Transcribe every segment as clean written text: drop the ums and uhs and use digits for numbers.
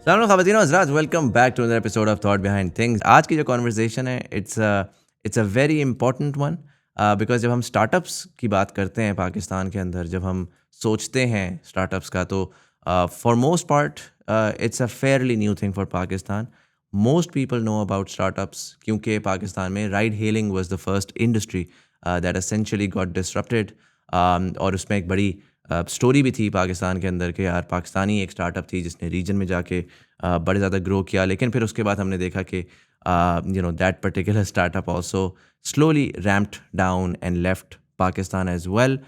Assalamu alaikum, Khawateen और हज़रात, welcome back to another episode of Thought Behind Things. आज की जो कॉन्वर्सेशन है it's a very important one, because जब हम स्टार्टअप्स की बात करते हैं पाकिस्तान के अंदर, जब हम सोचते हैं स्टार्टअप्स का, तो for most part it's a fairly new thing for Pakistan. Most people know about startups क्योंकि पाकिस्तान में ride hailing was the first industry that essentially got disrupted. और उसमें एक बड़ी स्टोरी भी थी पाकिस्तान के अंदर कि यार पाकिस्तानी एक स्टार्टअप थी जिसने रीजन में जाके बड़े ज़्यादा ग्रो किया, लेकिन फिर उसके बाद हमने देखा कि that particular startup also slowly ramped down and left Pakistan as well.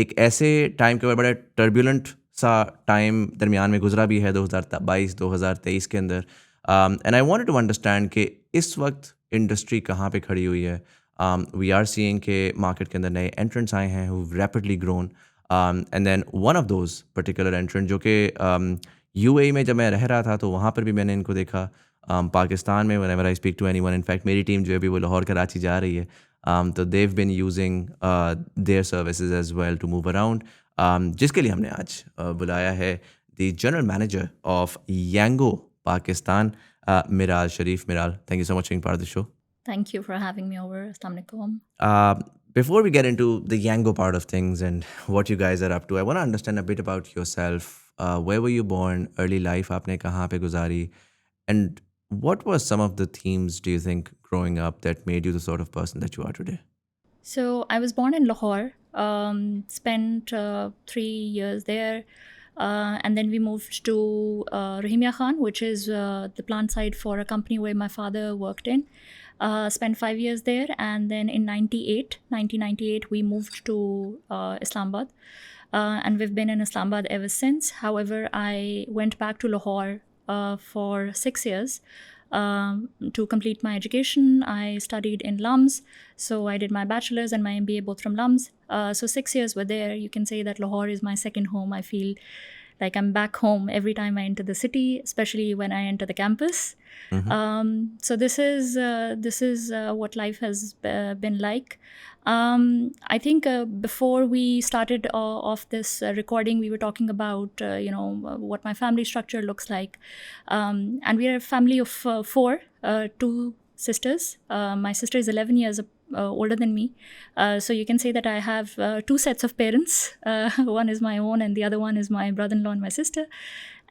एक ऐसे टाइम के बाद बड़ा टर्बुलेंट सा टाइम दरमियान में गुजरा भी है 2022-2023 के अंदर. And I wanted to understand कि इस वक्त इंडस्ट्री कहाँ पे खड़ी हुई है. वी आर सीइंग के मार्केट के अंदर नए एंट्रेंट्स आए हैं who rapidly grown. And then one of those particular entrant जो कि यूएई में जब मैं रह रहा था तो वहाँ पर भी मैंने इनको देखा. पाकिस्तान में whenever I speak to anyone, in fact मेरी टीम जो है अभी वो लाहौर कराची जा रही है, तो they've been using their services as well to move around, जिसके लिए हमने आज बुलाया है the general manager of Yango Pakistan, Miral Sharif. Miral, thank you so much for part of the show. Thank you for having me over. Assalamu alaikum. Before we get into the Yango part of things and what you guys are up to, I want to understand a bit about yourself. Where were you born? Early life आपने कहाँ पे गुजारी? And what were some of the themes, do you think, growing up that made you the sort of person that you are today? So I was born in Lahore, spent 3 years there, and then we moved to Rahimia Khan, which is the plant site for a company where my father worked in. Spent 5 years there, and then in 1998, we moved to Islamabad, and we've been in Islamabad ever since. However, I went back to Lahore for 6 years to complete my education. I studied in LUMS, so I did my bachelor's and my MBA both from LUMS. So 6 years were there. You can say that Lahore is my second home. I feel like I'm back home every time I enter the city, especially when I enter the campus. So this is what life has been like. I think before we started off this recording, we were talking about what my family structure looks like, and we are a family of four, two sisters. My sister is 11 years older than me, so you can say that I have two sets of parents. One is my own, and the other one is my brother-in-law and my sister.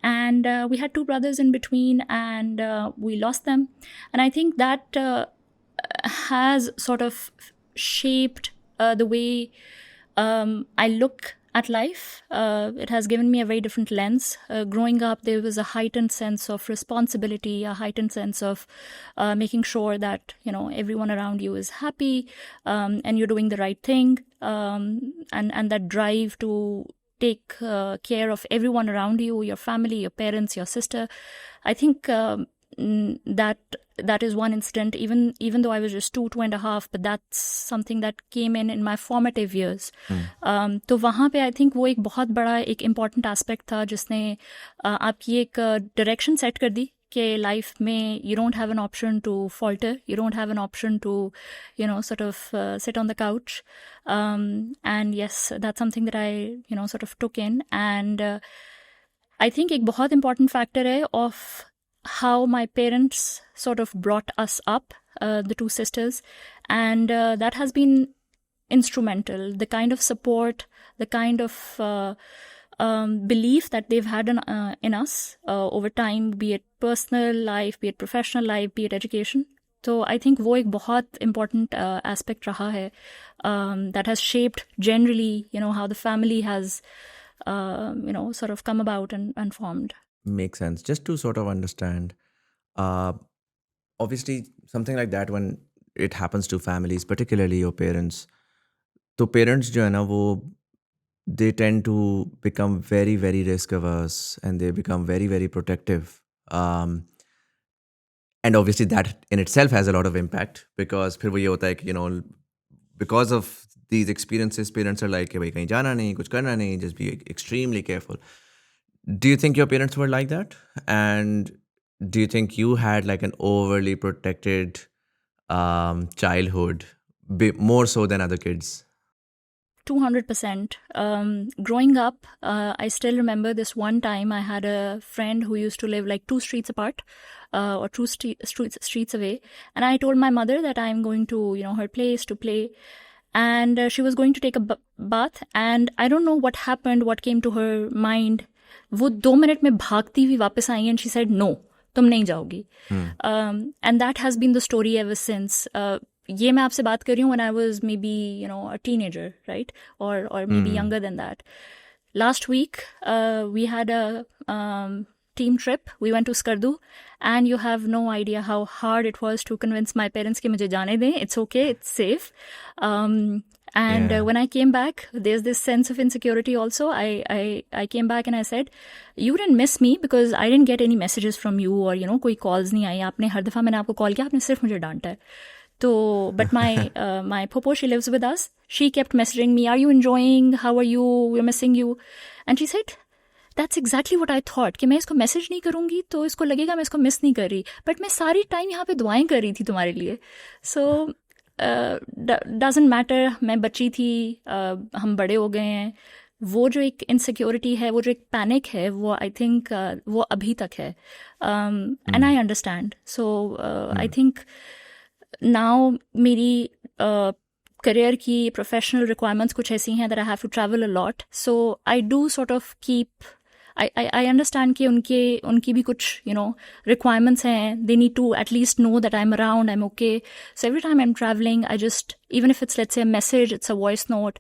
And we had two brothers in between, and we lost them. And I think that has sort of shaped the way I look at life. It has given me a very different lens. Growing up, there was a heightened sense of responsibility, a heightened sense of making sure that everyone around you is happy, and you're doing the right thing, and that drive to take care of everyone around you, your family, your parents, your sister. I think that is one incident, even though I was just 2.5, but that's something that came in my formative years. तो वहाँ पे I think वो एक बहुत बड़ा एक important aspect था जिसने आपकी एक direction set कर दी कि life में you don't have an option to falter, you don't have an option to sort of sit on the couch, and yes, that's something that I sort of took in. And I think एक बहुत important factor है of how my parents sort of brought us up, the two sisters, and that has been instrumental. The kind of support, the kind of belief that they've had in us over time, be it personal life, be it professional life, be it education. So I think वो एक बहुत important aspect रहा है that has shaped generally, how the family has, sort of come about and formed. Makes sense. Just to sort of understand, uh, obviously, something like that, when it happens to families, particularly your parents, तो parents जो है ना वो they tend to become very, very risk averse and they become very, very protective. And obviously that in itself has a lot of impact because फिर वो ये होता है कि because of these experiences, parents are like कि भाई कहीं जाना नहीं, कुछ करना नहीं, just be extremely careful. Do you think your parents were like that? And do you think you had like an overly protected childhood, more so than other kids? 200%. Growing up, I still remember this one time I had a friend who used to live like 2 streets apart, or streets away. And I told my mother that I'm going to, her place to play. And she was going to take a bath. And I don't know what happened, what came to her mind. वो 2 minute में भागती हुई वापस आई and she said, no, तुम नहीं जाओगी. And that has been the story ever since. ये मैं आपसे बात कर रही हूँ when I was maybe, a teenager, right? Or maybe younger than that. Last week, we had a team trip. We went to Skardu, and you have no idea how hard it was to convince my parents कि मुझे जाने दें. It's okay, it's safe. And when I came back, there's this sense of insecurity also. I came back and I said, you didn't miss me because I didn't get any messages from you or, कोई calls नहीं आई. आपने हर दफ़ा मैंने आपको call किया, आपने सिर्फ मुझे डांटा है. So, but my popo, she lives with us. She kept messaging me, are you enjoying? How are you? We're missing you. And she said, that's exactly what I thought. कि मैं इसको मैसेज नहीं करूँगी तो इसको लगेगा मैं इसको मिस नहीं कर रही. बट मैं सारी टाइम यहाँ पे दुआएं कर रही थी तुम्हारे लिए. So, doesn't matter. मैं बच्ची थी, हम बड़े हो गए हैं. वो जो एक इनसिक्योरिटी है, वो जो एक पैनिक है, वो आई थिंक वो अभी तक है. And I understand. So I think now मेरी करियर की प्रोफेशनल रिक्वायरमेंट्स कुछ ऐसी हैं that I have to travel a lot. So I do sort of keep I understand कि उनकी भी कुछ requirements हैं. They need to at least know that I'm around, I'm okay. So every time I'm traveling, I just, even if it's let's say a message, it's a voice note,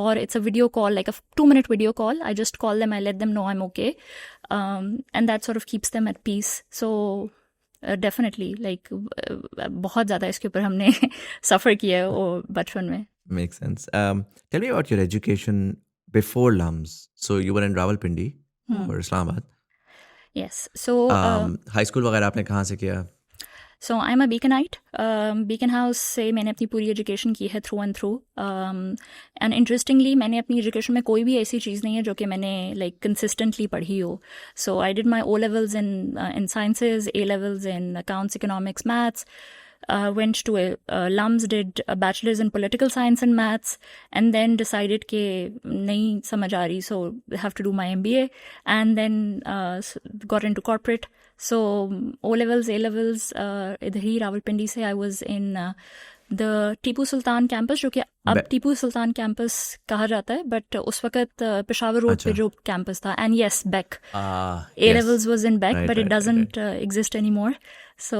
or it's a video call, like a 2-minute video call, I just call them, I let them know I'm okay, and that sort of keeps them at peace. So definitely, like बहुत ज़्यादा इसके ऊपर हमने suffer किया है वो बचपन में. Makes sense. Tell me about your education before LUMS. So you were in Rawalpindi. और Islamabad. Yes. So high school वगैरह आपने कहाँ से किया? So I'm a Beaconite. Beacon House से मैंने अपनी पूरी एजुकेशन की है through and through. And interestingly मैंने अपनी एजुकेशन में कोई भी ऐसी चीज़ नहीं है जो कि मैंने लाइक कंसिस्टेंटली पढ़ी हो. So I did my O levels in sciences, A levels in accounts, economics, maths. Went to LUMS, did a bachelor's in political science and maths, and then decided कि नहीं समझ आ रही, so have to do my MBA, and then got into corporate. So O levels, A levels, इधर ही रावलपिंडी से I was in the Tipu Sultan campus, जो कि अब Tipu Sultan campus कहा जाता है, बट उस वक्त पेशावर रोड पे जो कैंपस था. And yes, back A levels was in Beck, but it doesn't exist anymore. So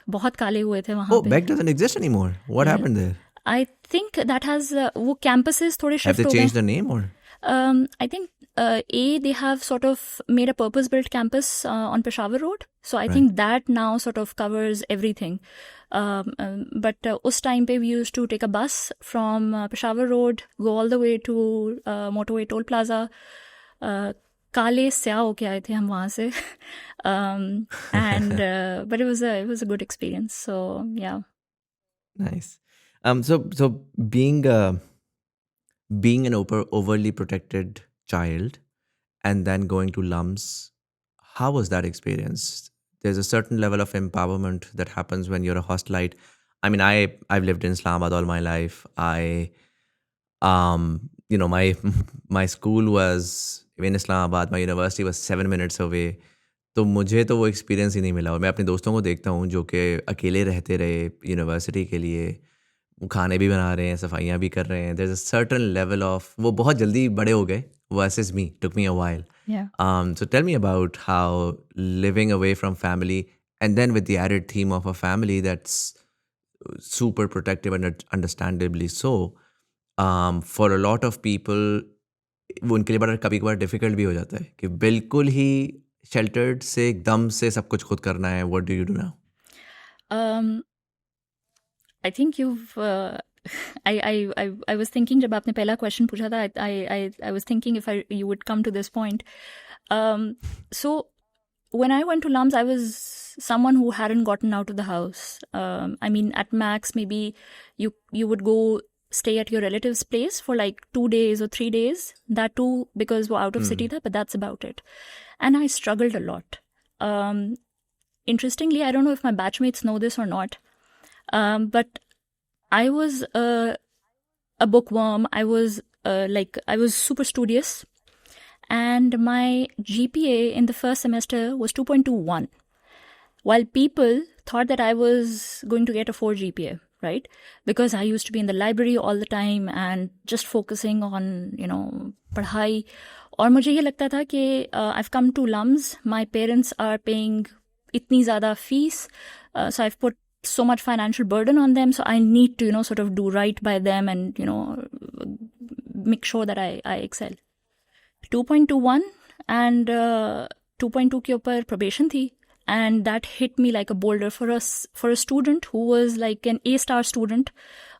बहुत काले हुए थे वहाँ पे. Beck doesn't exist anymore. What happened there? I think that has वो campuses थोड़े shift हो गए. Have they changed the name or? I think they have sort of made a purpose-built campus on Peshawar Road. So I think that now sort of covers everything. But us time pe we used to take a bus from Peshawar Road, go all the way to Motorway Toll Plaza. काले स्याह होके आए थे हम वहाँ से. And but it was a good experience. So yeah. Nice. So being an overly protected child and then going to LUMS, how was that experience? There's a certain level of empowerment that happens when you're a hostelite. I mean, I've lived in Islamabad all my life. My school was in Islamabad. My university was 7 minutes away. तो मुझे तो वो experience ही नहीं मिला. और मैं अपने दोस्तों को देखता हूँ जो कि अकेले रहते रहे यूनिवर्सिटी के लिए, खाने भी बना रहे हैं, सफाइयाँ भी कर रहे हैं. There's a certain level of, वो बहुत जल्दी बड़े हो गए versus me. Took me a while. Yeah. So tell me about how living away from family, and then with the added theme of a family that's super protective and understandably so, for a lot of people, वो उनके लिए बड़ा कभी कभार difficult भी हो जाता है कि बिल्कुल ही शेल्टर्ड से एकदम से सब कुछ खुद करना है. What do you do now? I think you've I was thinking जब आपने पहला क्वेश्चन पूछा था, I was thinking if you would come to this point. So when I went to LUMS, I was someone who hadn't gotten out of the house. I mean, at max maybe you would go stay at your relative's place for like 2 days or 3 days. That too because we're out of city tha, but that's about it. And I struggled a lot. Interestingly, I don't know if my batchmates know this or not. But I was a bookworm. I was like I was super studious, and my GPA in the first semester was 2.21, while people thought that I was going to get a 4 GPA, right? Because I used to be in the library all the time and just focusing on, पढ़ाई. और मुझे ये लगता था कि I've come to LUMS, my parents are paying इतनी ज़्यादा fees, so I've put so much financial burden on them, so I need to, sort of do right by them and, make sure that I excel. 2.21 and 2.2 के ऊपर probation थी, and that hit me like a boulder for a student who was like an A-star student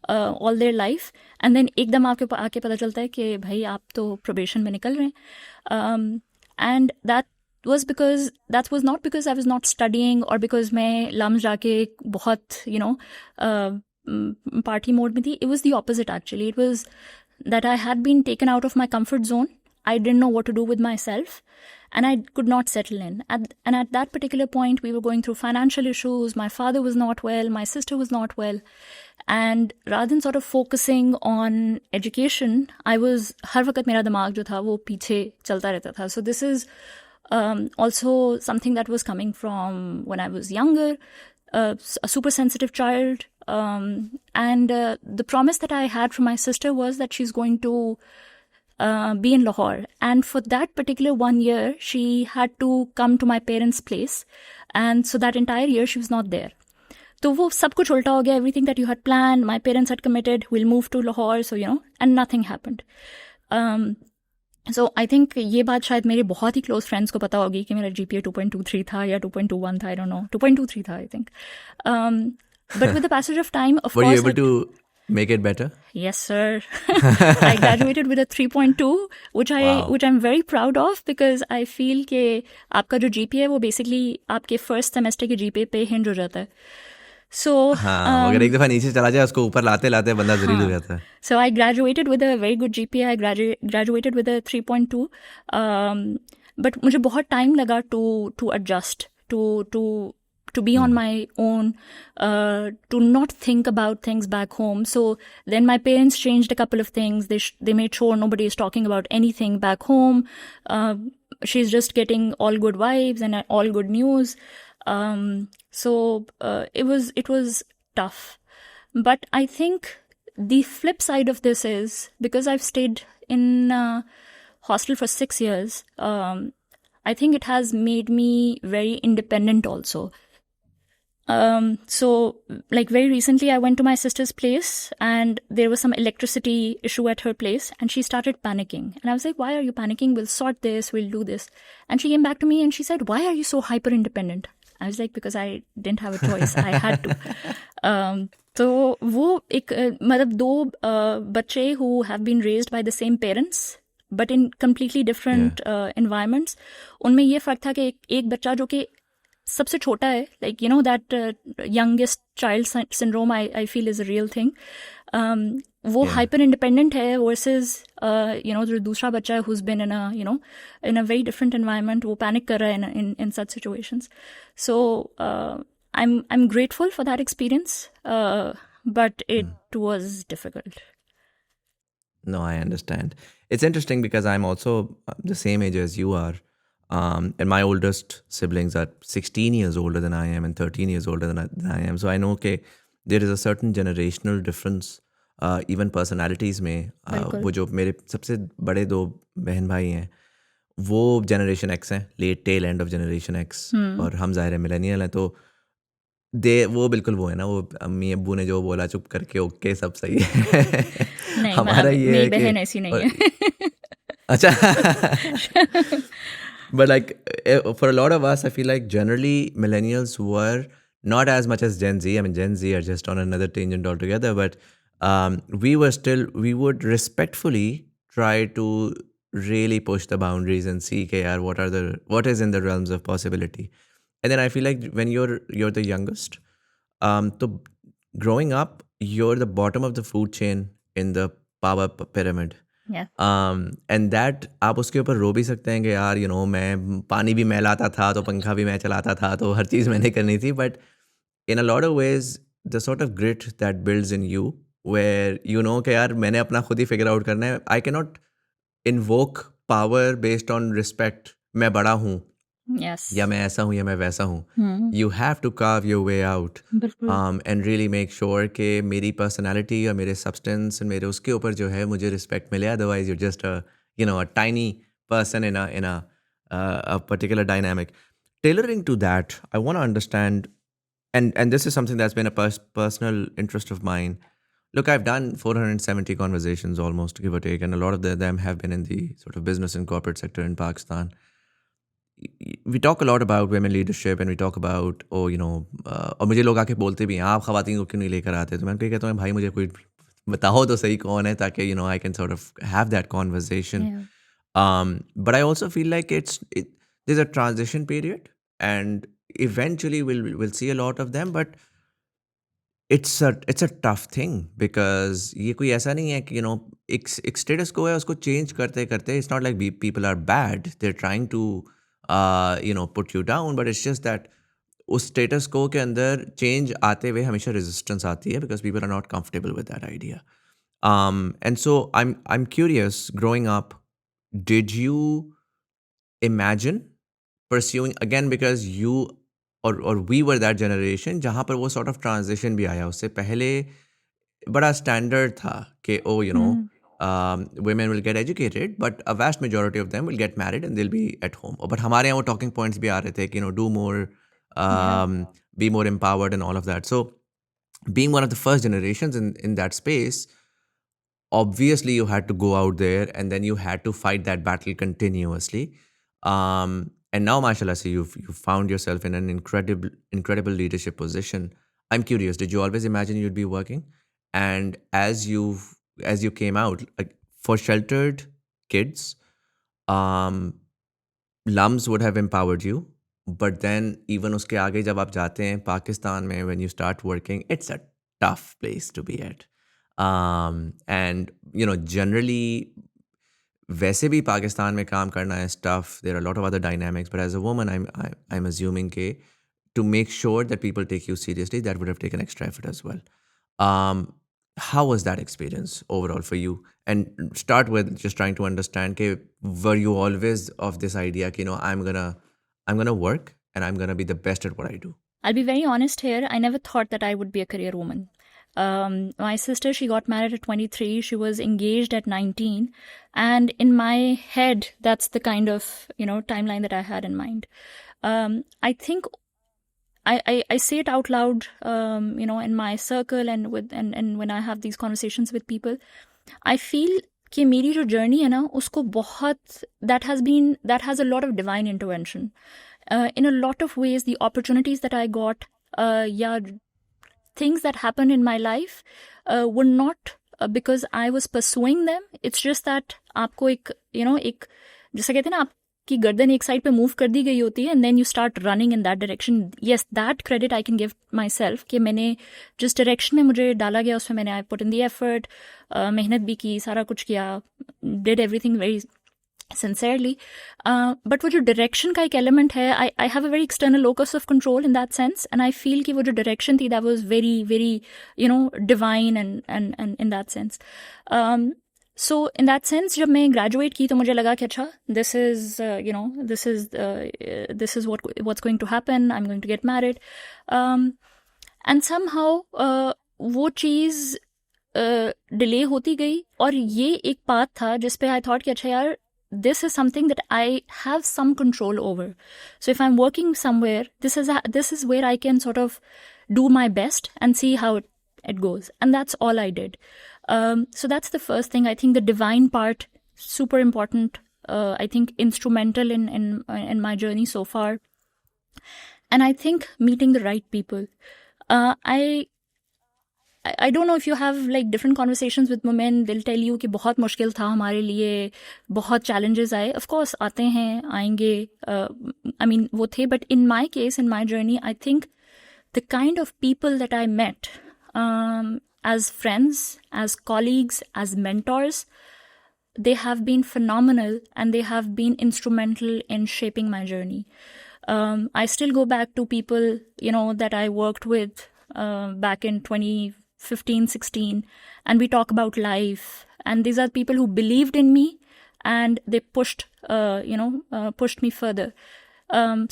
all their life, and then एकदम आपके आके पता चलता है कि भाई आप तो probation में निकल रहे हैं, and that was not because I was not studying or because मैं लम्स जाके बहुत party mode में थी. It was the opposite actually. It was that I had been taken out of my comfort zone. I didn't know what to do with myself, and I could not settle in. And at that particular point, we were going through financial issues. My father was not well. My sister was not well. And rather than sort of focusing on education, I was, हर वक्त मेरा दिमाग जो था वो पीछे चलता रहता था. So this is also something that was coming from when I was younger, a super sensitive child. And the promise that I had from my sister was that she's going to be in Lahore, and for that particular 1 year she had to come to my parents' place, and so that entire year she was not there. तो वो सब कुछ उल्टा हो गया. Everything that you had planned, my parents had committed, we'll move to Lahore, so and nothing happened. So I think ये बात शायद मेरे बहुत ही close friends को पता होगी कि मेरा GPA 2.23 था या 2.21 था, I don't know, 2.23 था I think. But with the passage of time, of course. Were you able to make it better? Yes, sir. I graduated with a 3.2, which I'm very proud of, because I feel कि आपका जो GPA है वो basically आपके first semester के GPA पे hinge हो जाता है. So हाँ, अगर एक दफा नीचे चला जाए उसको ऊपर लाते लाते बंदा जलील हो जाता है. So I graduated with a very good GPA. I graduated with a 3.2. But मुझे बहुत time लगा to adjust, to be on my own, to not think about things back home. So then my parents changed a couple of things. They made sure nobody is talking about anything back home. She's just getting all good vibes and all good news. So it was tough. But I think the flip side of this is, because I've stayed in hostel for 6 years, I think it has made me very independent also. So like very recently I went to my sister's place and there was some electricity issue at her place, and she started panicking, and I was like, why are you panicking? We'll sort this, we'll do this. And she came back to me and she said, why are you so hyper independent? I was like, because I didn't have a choice. I had to. तो वो एक मतलब दो बच्चे who have been raised by the same parents but in completely different environments, उनमें ये फर्क था कि एक बच्चा जो कि सबसे छोटा है, like that youngest child syndrome I feel is a real thing, वो hyper independent है versus जो दूसरा बच्चा है who's been in a very different environment, वो panic कर रहा है in such situations. So I'm grateful for that experience, but it was difficult. No, I understand. It's interesting because I'm also the same age as you are. And my oldest siblings are 16 years older than I am and 13 years older than I am. So I know that there is a certain generational difference, even personalities में. वो जो मेरे सबसे बड़े दो बहन भाई हैं वो जनरेशन एक्स हैं, late tail end of generation X, और हम ज़ाहिर है मिलेनियल हैं. तो वो बिल्कुल वो है ना, वो अम्मी अब्बू ने जो बोला चुप करके ओके सब सही है. हमारा ये है बहन ऐसी नहीं है. अच्छा. But like for a lot of us, I feel like generally millennials were not as much as Gen Z. I mean, Gen Z are just on another tangent altogether. But we would respectfully try to really push the boundaries and see, what is in the realms of possibility. And then I feel like when you're the youngest, so growing up, you're the bottom of the food chain in the power pyramid. Yeah. And that आप उसके ऊपर रो भी सकते हैं कि यार मैं पानी भी मैं लाता था तो पंखा भी मैं चलाता था तो हर चीज़ मैंने करनी थी. But in a lot of ways the sort of grit that builds in you where you know कि यार मैंने अपना खुद ही figure out करना है. I cannot invoke power based on respect. मैं बड़ा हूँ Yes. या मैं ऐसा हूँ या मैं वैसा हूँ. हम्म. You have to carve your way out बिल्कुल. and really make sure कि मेरी personality या मेरे substance और मेरे उसके ऊपर जो है मुझे respect मिले. Otherwise you're just a tiny person in a particular dynamic. Tailoring to that, I want to understand, and this is something that's been a personal interest of mine. Look, I've done 470 conversations almost, give or take, and a lot of them have been in the sort of business and corporate sector in Pakistan. We talk a lot about women leadership and we talk about, और मुझे लोग आके बोलते भी हैं, आप ख़वातीन को क्यों नहीं लेकर आते? तो मैं कहता हूँ भाई मुझे कोई बताओ तो सही कौन है, ताकि I can sort of have that conversation. Yeah. But I also feel like there's a transition period, and eventually we'll see a lot of them, but it's a tough thing because ये कोई ऐसा नहीं है कि एक status quo है, उसको change करते करते it's not like people are bad, they're trying to put you down, but it's just that उस status quo के अंदर change आते हुए हमेशा resistance आती है because people are not comfortable with that idea. And so I'm curious, growing up, did you imagine pursuing again, because you or we were that generation जहाँ पर वो sort of transition भी आया. उससे पहले बड़ा standard था कि women will get educated, but a vast majority of them will get married and they'll be at home. But हमारे यहाँ वो talking points भी आ रहे थे कि do more, be more empowered and all of that. So being one of the first generations in that space, obviously you had to go out there and then you had to fight that battle continuously. And now, mashallah, see, you've found yourself in an incredible leadership position. I'm curious, did you always imagine you'd be working? And as you came out, like, for sheltered kids, LUMS would have empowered you. But then even uske aage jab aap jaate hain Pakistan mein, when you start working, it's a tough place to be at. And generally वैसे भी पाकिस्तान में काम करना है tough. There are a lot of other dynamics, but as a woman, I'm assuming के to make sure that people take you seriously, that would have taken extra effort as well. How was that experience overall for you? And start with just trying to understand के were you always of this idea कि I'm gonna work and I'm gonna be the best at what I do? I'll be very honest here. I never thought that I would be a career woman. My sister, she got married at 23. She was engaged at 19. And in my head, that's the kind of, timeline that I had in mind. I think I say it out loud, in my circle and when I have these conversations with people. I feel कि मेरी जो journey है ना, उसको बहुत, that has a lot of divine intervention. In a lot of ways, the opportunities that I got, things that happened in my life were not because I was pursuing them. It's just that आपको एक जैसा कहते हैं ना, आपकी गर्दन एक side पे मूव कर दी गई होती है and then you start running in that direction. Yes, that credit I can give myself कि मैंने जिस direction में मुझे डाला गया उसमें मैंने I put in the effort, मेहनत भी की, सारा कुछ किया, did everything very sincerely. But वो जो direction का एक element है, I have a very external locus of control in that sense, and I feel कि वो जो direction थी, that was very, very, divine and in that sense. So in that sense, जब मैं graduate की तो मुझे लगा कि अच्छा, this is what's going to happen. I'm going to get married, and somehow वो चीज़ डिले होती गई और ये एक बात था जिस पे I thought कि अच्छा यार, this is something that I have some control over. So if I'm working somewhere, this is where I can sort of do my best and see how it goes. And that's all I did. So that's the first thing. I think the divine part, super important. I think instrumental in my journey so far. And I think meeting the right people. I don't know if you have like different conversations with women. They'll tell you कि बहुत मुश्किल था हमारे लिए, बहुत challenges आए. Of course आते हैं, आएंगे. I mean वो थे. But in my case, in my journey, I think the kind of people that I met, as friends, as colleagues, as mentors, they have been phenomenal and they have been instrumental in shaping my journey. I still go back to people, that I worked with back in 2014, 15, 16, and we talk about life. And these are people who believed in me, and they pushed me further.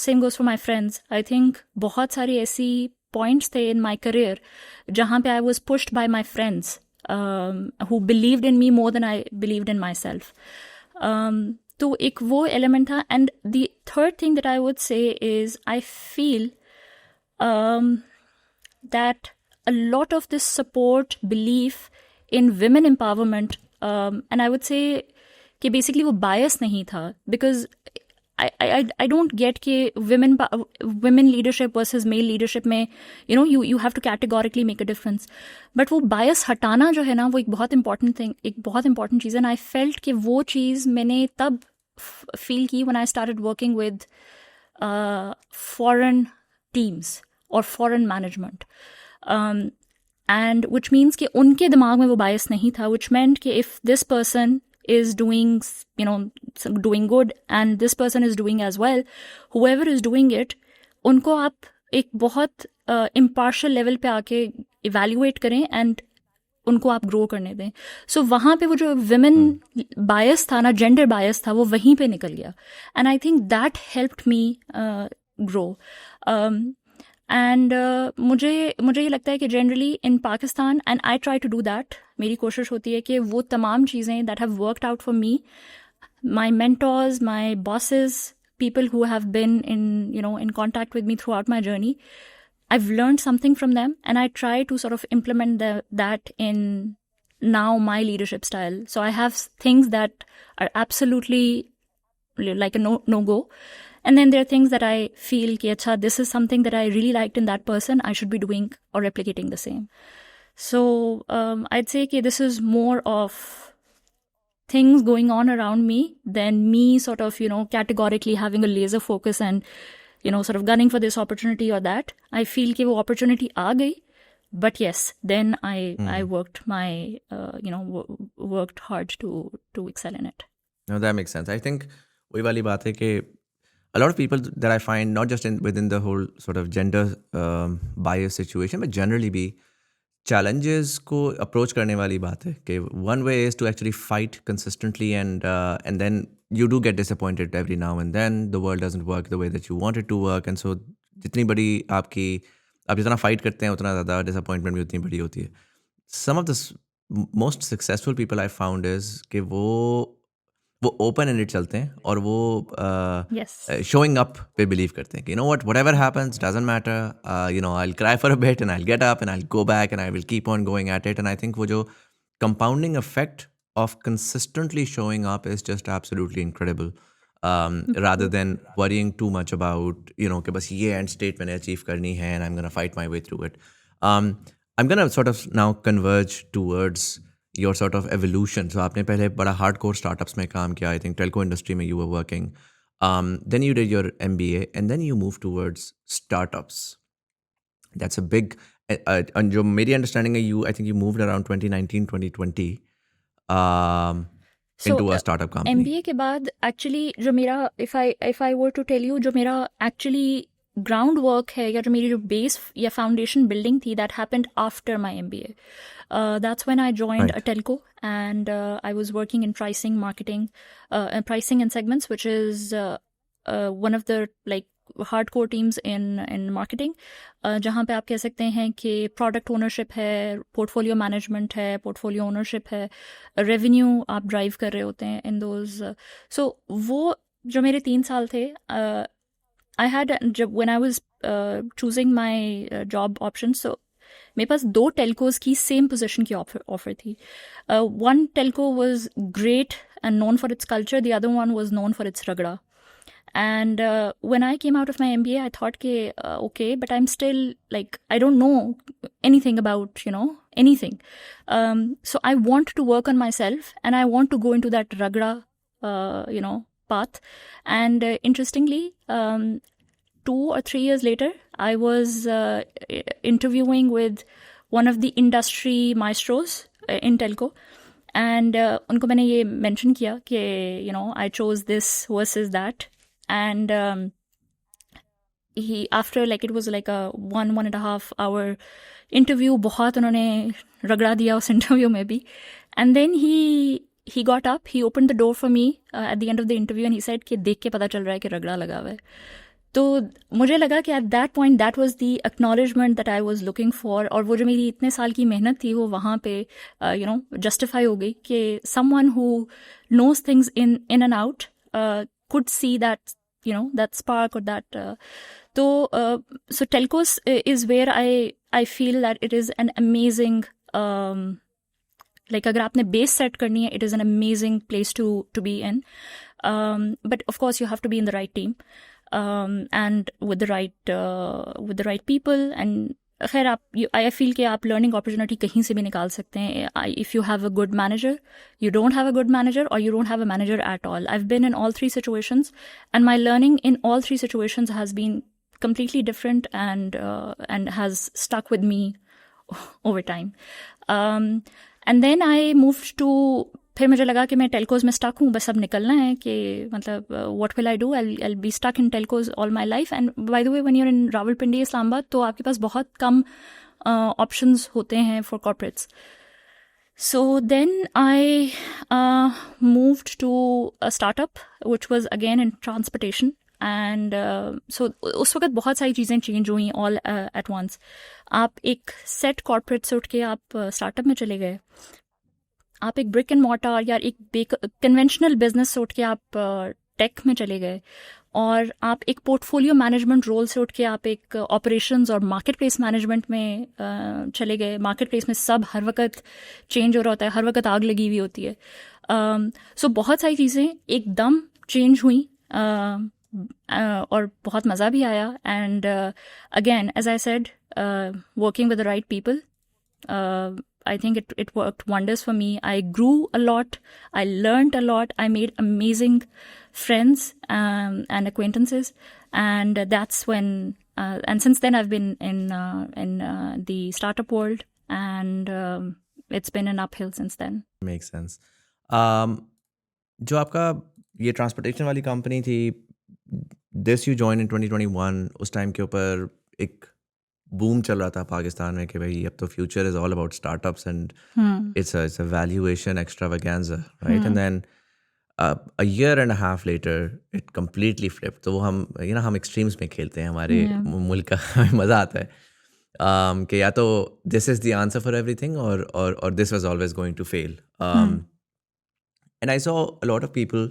Same goes for my friends. I think बहुत सारी ऐसी points थे in my career जहाँ पे I was pushed by my friends who believed in me more than I believed in myself. तो एक वो element था. And the third thing that I would say is I feel that a lot of this support, belief in women empowerment, and I would say कि basically वो bias नहीं था, because I don't get कि women leadership versus male leadership में you have to categorically make a difference. But वो bias हटाना जो है ना, वो एक बहुत important thing, एक बहुत important चीज़ है. And I felt कि वो चीज़ मैंने तब feel की when I started working with foreign teams or foreign management. And which means कि उनके दिमाग में वो bias नहीं था, which meant कि if this person is doing doing good and this person is doing as well, whoever is doing it, उनको आप एक बहुत impartial level पे आके evaluate करें and उनको आप grow करने दें. So वहाँ पे वो जो women bias था ना, gender bias था, वो वहीं पे निकल गया. And I think that helped me grow. And मुझे ये लगता है कि generally in Pakistan, and I try to do that, मेरी कोशिश होती है कि वो तमाम चीज़ें that have worked out for me, my mentors, my bosses, people who have been in contact with me throughout my journey, I've learned something from them, and I try to sort of implement that in now my leadership style. So I have things that are absolutely like a no-go. And then there are things that I feel कि अच्छा, this is something that I really liked in that person, I should be doing or replicating the same. So I'd say कि this is more of things going on around me than me sort of, categorically having a laser focus and, sort of gunning for this opportunity or that. I feel कि वो opportunity आ गई, but yes, then I worked worked hard to excel in it. No, that makes sense. I think वही वाली बात है कि a lot of people that I find, not just within the whole sort of gender bias situation, but generally भी challenges को approach करने वाली बात है कि one way is to actually fight consistently and then you do get disappointed every now and then. The world doesn't work the way that you want it to work, and so जितनी बड़ी आप जितना fight करते हैं उतना ज़्यादा disappointment भी उतनी बड़ी होती है. Some of the most successful people I found is कि वो ओपन एंडेड चलते हैं और वो शोइंग अप पे बिलीव करते हैं कि whatever happens doesn't matter, I'll cry for a bit and I'll get up and I'll go back and I will keep on going at it. And I think वो जो compounding effect of consistently showing up is just absolutely incredible, rather than worrying too much about कि बस ये end state मैंने achieve करनी है and I'm gonna fight my way through it. I'm gonna sort of now converge towards your sort of evolution. So आपने पहले बड़ा hardcore startups में काम किया. I think telco industry में you were working. Then you did your MBA and then you moved towards startups. That's a big, and जो मेरी understanding है, I think you moved around 2019, 2020 into a startup company. MBA के बाद actually जो मेरा, if I were to tell you, जो मेरा actually groundwork है या जो मेरी जो base या foundation building थी, that happened after my MBA. That's when I joined a telco, and I was working in pricing, marketing, pricing and segments, which is one of the like hardcore teams in marketing, जहाँ पे आप कह सकते हैं कि product ownership है, portfolio management है, portfolio ownership है, revenue आप drive कर रहे होते हैं in those. So वो जो मेरे 3 साल थे, I had, when I was choosing my job options, so मेरे पास 2 telcos की same position की offer थी. One telco was great and known for its culture. The other one was known for its ragda. And when I came out of my MBA, I thought कि okay, but I'm still like, I don't know anything about, anything. So I want to work on myself and I want to go into that ragda, path. And interestingly, 2 or 3 years later, I was interviewing with one of the industry maestros in telco, and उनको मैंने ये mention किया कि I chose this versus that, and he after like it was like a 1.5 hour interview, बहुत उन्होंने रगड़ा दिया उस interview में भी, and then he got up, he opened the door for me at the end of the interview and he said कि देख के पता चल रहा है कि रगड़ा लगा हुआ है. तो मुझे लगा कि at that point that was the acknowledgement that I was looking for, और वो जो मेरी इतने साल की मेहनत थी वो वहाँ पे justify हो गई कि someone who knows things in and out could see that that spark or that so telcos is where I feel that it is an amazing like अगर आपने base set करनी है, it is an amazing place to be in, but of course you have to be in the right team and with the right people, and खैर आप I feel कि आप learning opportunity कहीं से भी निकाल सकते हैं. If you have a good manager, you don't have a good manager, or you don't have a manager at all. I've been in all three situations and my learning in all three situations has been completely different and has stuck with me over time. And then I moved to, फिर मुझे लगा कि मैं telcos में stuck हूँ, बस अब निकलना है कि मतलब what will I do, I'll be stuck in telcos all my life. And by the way, when you're in Rawalpindi Islamabad तो आपके पास बहुत कम options होते हैं for corporates. So then I moved to a startup which was again in transportation. And so उस वक्त बहुत सारी चीज़ें चेंज हुई all at once. आप एक सेट कॉर्पोरेट से उठ के आप स्टार्टअप में चले गए, आप एक ब्रिक एंड मॉर्टर या एक कन्वेंशनल बिजनेस से उठ के आप टेक में चले गए, और आप एक पोर्टफोलियो मैनेजमेंट रोल से उठ के आप एक ऑपरेशंस और मार्केट प्लेस मैनेजमेंट में चले गए. मार्केट प्लेस में सब हर वक्त चेंज हो रहा होता है, हर वक्त आग लगी हुई होती है. सो बहुत सारी चीज़ें एकदम चेंज हुई और बहुत मज़ा भी आया. And again as I said, working with the right people, I think it worked wonders for me. I grew a lot, I learned a lot, I made amazing friends and acquaintances, and that's when and since then I've been in the startup world, and it's been an uphill since then. Makes sense. जो आपका ये transportation वाली company थी, this you join in 2021, उस time के ऊपर एक boom चल रहा था पाकिस्तान में कि भाई अब तो future is all about startups and it's a valuation extravaganza, right? And then a year and a half later it completely flipped. तो वो हम एक्सट्रीम्स में खेलते हैं हमारे मुल्क का. मज़ा आता है कि या तो this is the answer for everything और this was always going to fail. And I saw a lot of people,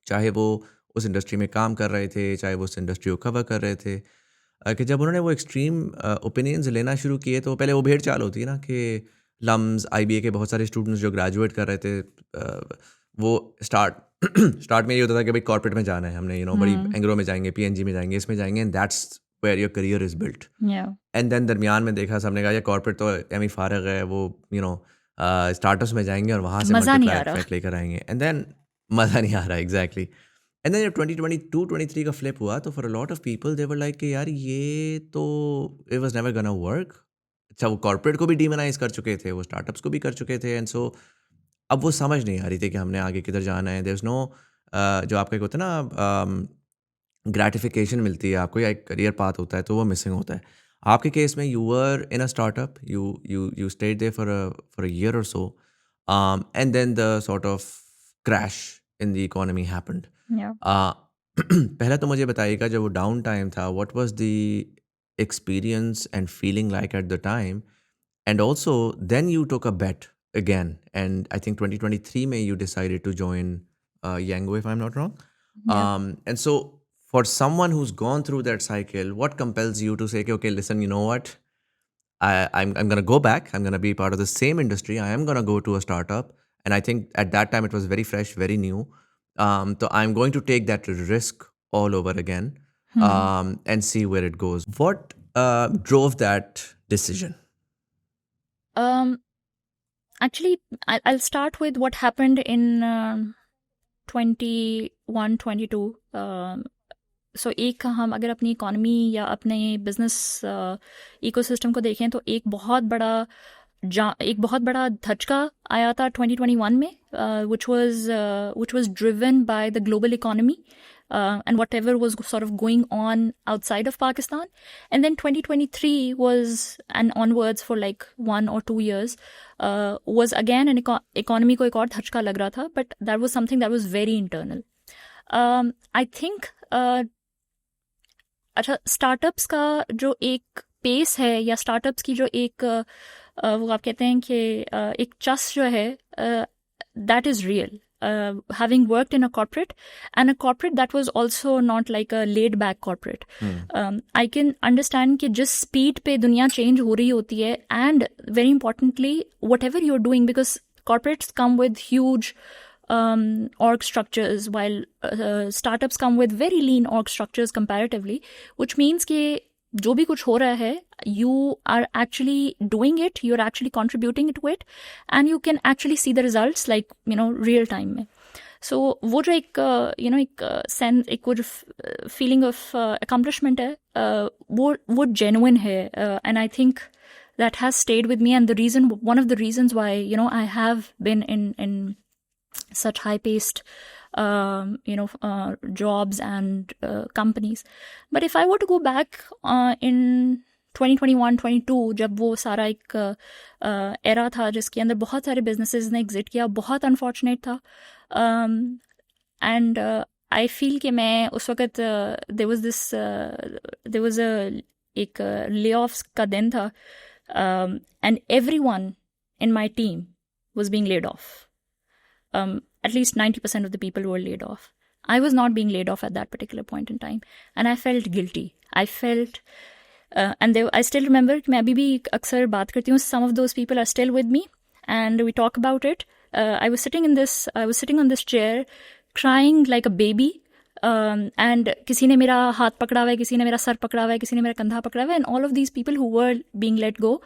चाहे वो उस इंडस्ट्री में काम कर रहे थे, चाहे वो उस इंडस्ट्री को कवर कर रहे थे, कि जब उन्होंने वो एक्सट्रीम ओपिनियंस लेना शुरू किए तो पहले वो भेड़ चाल होती है ना कि लम्स IBA के बहुत सारे स्टूडेंट्स जो ग्रेजुएट कर रहे थे, वो स्टार्ट में ये होता था कि भाई कॉर्पोरेट में जाना है हमने, बड़ी एंग्रो में जाएंगे, PNG में जाएंगे, इसमें जाएंगे, and that's where your career is built. And then दरमियान में देखा सबने कहा ये कॉर्पोरेट तो एमी फारग है, वो स्टार्टअप्स में जाएंगे और वहाँ से मल्टीप्लाई इफेक्ट लेकर आएंगे, एंड देन मज़ा नहीं आ रहा. एग्जैक्टली. एंड देन जब 2022-23 का फ्लिप हुआ तो for a lot of people they were like कि यार ये तो it was never gonna work. अच्छा, वो कॉर्पोरेट को भी डिमोनाइज कर चुके थे, वो स्टार्टअप्स को भी कर चुके थे, एंड सो अब वो समझ नहीं आ रही थी कि हमने आगे किधर जाना है. देयर इज नो जो आपका एक होता है ना ग्रेटिफिकेशन मिलती है आपको, या एक करियर पाथ होता है, तो वो मिसिंग होता है. आपके केस में you were in a startup, you stayed there for a year और so, and then the sort of crash in the economy happened. पहले तो मुझे बताइएगा जब वो डाउन टाइम था, what was the experience and feeling like at the time, and also then you took a bet again, and I think 2023 में you decided to join Yango, if I'm not wrong. And so for someone who's gone through that cycle, what compels you to say, okay, listen, you know what, I'm going to go back, I'm going to be part of the same industry, I am going to go to a startup, and I think at that time it was very fresh, very new. So I'm going to take that risk all over again and see where it goes. What drove that decision? Actually, I'll start with what happened in 21-22. So एक हम अगर अपनी economy या अपने business ecosystem को देखें तो एक बहुत बड़ा धचका आया था 2021 में, which was driven by the global economy, and whatever was sort of going on outside of Pakistan. And then 2023 was, and onwards for like 1 or 2 years, was again an economy को एक और धचका लग रहा था, but that was something that was very internal. I think अच्छा, startups का जो एक पेस है या स्टार्टअप्स की जो एक वो आप कहते हैं कि एक चस जो है, that is real. Having worked in a corporate, and a corporate that was also not like a laid back corporate, I can understand कि जिस speed पे दुनिया change हो रही होती है, and very importantly whatever you're doing, because corporates come with huge org structures, while startups come with very lean org structures comparatively, which means कि जो भी कुछ हो रहा है, you are actually doing it, you're actually contributing to it, and you can actually see the results like, you know, real time में. So वो जो एक you know एक sense, एक वो जो feeling of accomplishment है, वो genuine है, and I think that has stayed with me, and the reason, one of the reasons why, you know, I have been in such high-paced jobs and companies. But if I were to go back in 2021-22, जब वो सारा एक era था जिसके अंदर बहुत सारे businesses ने exit किया, बहुत unfortunate था, and I feel कि मैं उस वक़्त there was a एक layoffs का दिन था, and everyone in my team was being laid off. At least 90% of the people were laid off. I was not being laid off at that particular point in time, and I felt guilty. I felt, and I still remember, मैं अभी भी अक्सर बात करती हूँ. Some of those people are still with me, and we talk about it. I was sitting on this chair, crying like a baby. And किसी ने मेरा हाथ पकड़ा हुआ है, किसी ने मेरा सर पकड़ा हुआ है, किसी ने मेरा कंधा पकड़ा हुआ है, and all of these people who were being let go,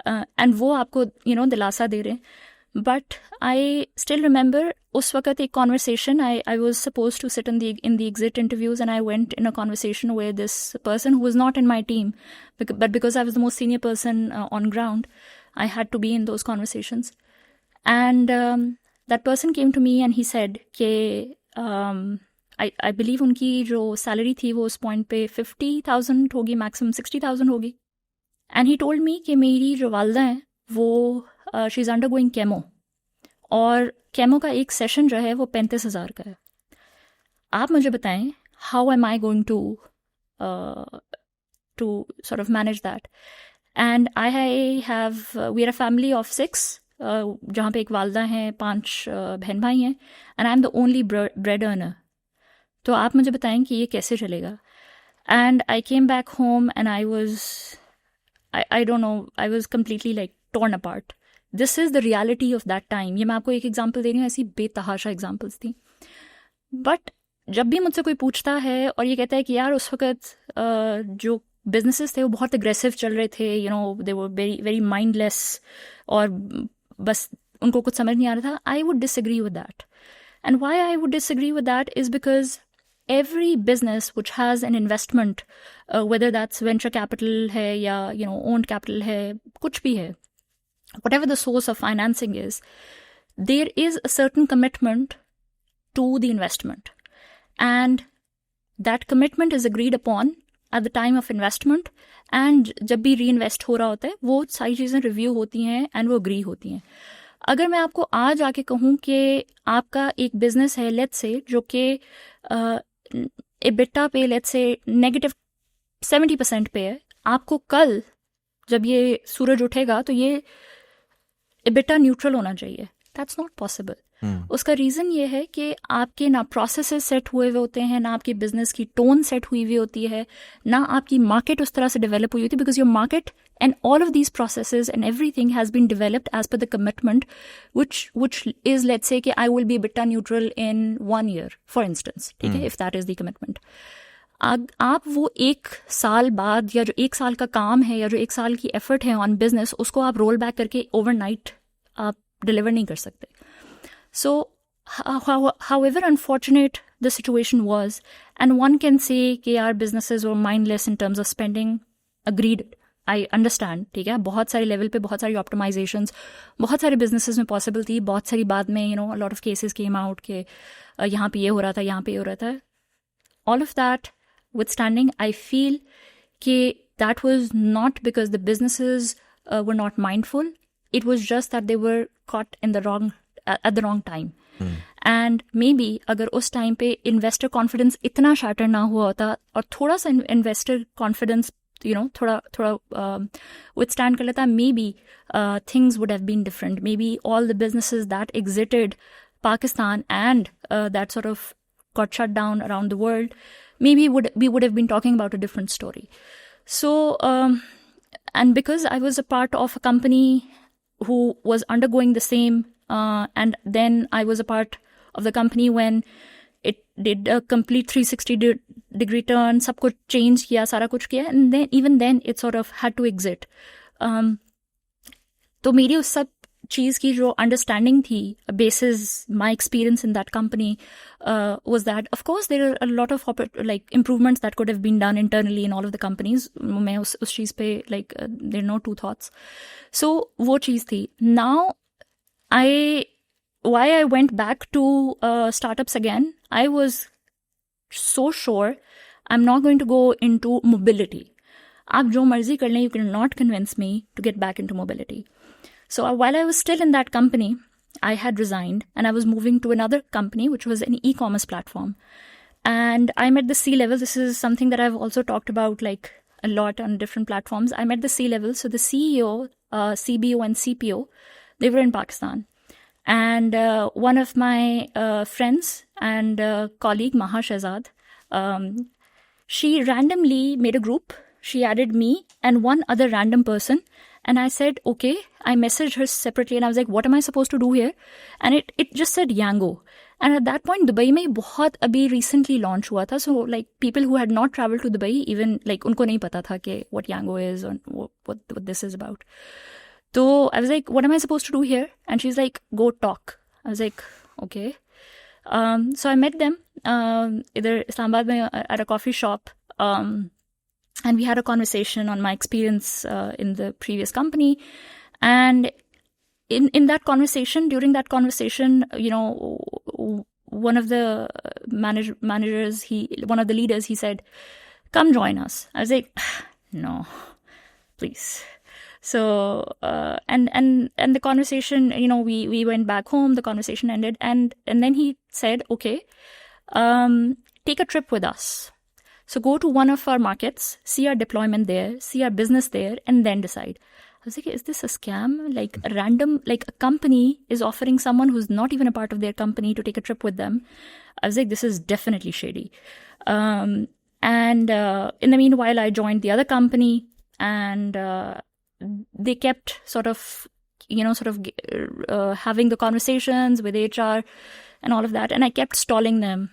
and वो आपको दिलासा दे रहे हैं. But I still remember उस वक़्त एक conversation, I was supposed to sit in the exit interviews, and I went in a conversation with this person who was not in my team, but because I was the most senior person on ground, I had to be in those conversations. And that person came to me and he said कि I believe उनकी जो salary थी वो उस point पे 50,000 होगी, maximum 60,000 होगी. And he told me कि मेरी जो वालदा हैं वो she's undergoing chemo, और केमो का एक सेशन जो है वो 35,000 का है. आप मुझे बताएं, how am I going to sort of manage that? And we are a family of 6, जहाँ पे एक वालदा हैं, 5 बहन भाई हैं, and I'm the only bread earner. तो आप मुझे बताएं कि ये कैसे चलेगा? And I came back home and I don't know, I was completely like torn apart. This is the reality of that time. ये मैं आपको एक एग्जाम्पल दे रही हूँ, ऐसी बेतहाशा एग्जाम्पल्स थी. बट जब भी मुझसे कोई पूछता है और ये कहता है कि यार उस वक़्त जो बिजनेसेस थे वो बहुत अग्रेसिव चल रहे थे, दे वर वेरी वेरी माइंडलेस, और बस उनको कुछ समझ नहीं आ रहा था, I would disagree with that. And why I would disagree with that is because every business which has an investment, whether that's venture capital है या owned capital है, कुछ भी है, whatever the source of financing is, there is a certain commitment to the investment, and that commitment is agreed upon at the time of investment, and जब भी reinvest हो रहा होता है वो सारी चीज़ें review होती हैं and वो agree होती हैं. अगर मैं आपको आज आके कहूँ कि आपका एक business है, let's say, जो कि EBITDA पे let's say negative 70% पे है, आपको कल जब ये सूरज उठेगा तो ये EBITDA न्यूट्रल होना चाहिए. That's not possible. उसका रीज़न ये है कि आपके ना प्रोसेसेस सेट हुए हुए होते हैं, ना आपकी बिजनेस की टोन सेट हुई हुई होती है, ना आपकी मार्केट उस तरह से डेवलप हुई होती है, because your market and all of these processes and everything has been developed as per the commitment which is, let's say, कि I will be EBITDA neutral in 1 year, for instance, ठीक है, if that is the commitment. आप वो 1 साल बाद या जो 1 साल का काम है या जो 1 साल की एफर्ट है ऑन बिजनेस, उसको आप रोल बैक करके ओवरनाइट आप डिलीवर नहीं कर सकते. So, however unfortunate the situation was, and one can say कि our businesses were mindless in terms of spending, agreed, I understand, ठीक है, बहुत सारे लेवल पे बहुत सारी optimizations, बहुत सारे businesses में possible थी, बहुत सारी बाद में a lot of cases came out कि यहाँ पे ये हो रहा था, यहाँ पे ये हो रहा था. all of that withstanding, I feel that was not because the businesses were not mindful. It was just that they were caught in the wrong at the wrong time. And maybe अगर उस time पे investor confidence इतना shatter ना हुआ होता और थोड़ा सा इन्वेस्टर कॉन्फिडेंस थोड़ा withstand कर लेता, maybe things would have been different. Maybe all the businesses that exited Pakistan and that sort of got shut down around the world, maybe we would have been talking about a different story. So, and because I was a part of a company who was undergoing the same, and then I was a part of the company when it did a complete 360-degree turn, सब कुछ change किया, सारा कुछ किया, and then even then it sort of had to exit. तो मेरी उस सब चीज़ की जो अंडरस्टैंडिंग थी basis my experience in that company was that of course there are a lot of like improvements that could have been done internally in all of the companies. मैं उस चीज़ पे like there are no two thoughts. So वो चीज़ थी. Now why I went back to startups again, I was so sure I'm not going to go into mobility. आप जो मर्जी कर लें, you cannot convince me to get back into mobility. So while I was still in that company, I had resigned and I was moving to another company, which was an e-commerce platform. And I'm at the C-level. This is something that I've also talked about like a lot on different platforms. I'm at the C-level. So the CEO, CBO and CPO, they were in Pakistan. And one of my friends and colleague, Maha Shahzad, she randomly made a group. She added me and one other random person. And I said, okay. I messaged her separately and I was like, what am I supposed to do here? And it just said Yango. And at that point, Dubai में बहुत अभी recently launch हुआ था. So like people who had not traveled to Dubai, even like उनको नहीं पता था कि what Yango is and what this is about. So I was like, what am I supposed to do here? And she's like, go talk. I was like, okay. So I met them either Islamabad में at a coffee shop. And we had a conversation on my experience in the previous company. And in that conversation, during that conversation, one of the managers, one of the leaders, he said, come join us. I was like, no, please. So, and the conversation, we went back home, the conversation ended. And then he said, okay, take a trip with us. So go to one of our markets, see our deployment there, see our business there, and then decide. I was like, is this a scam? Like a random, like a company is offering someone who's not even a part of their company to take a trip with them. I was like, this is definitely shady. And in the meanwhile, I joined the other company and they kept sort of having the conversations with HR and all of that. And I kept stalling them.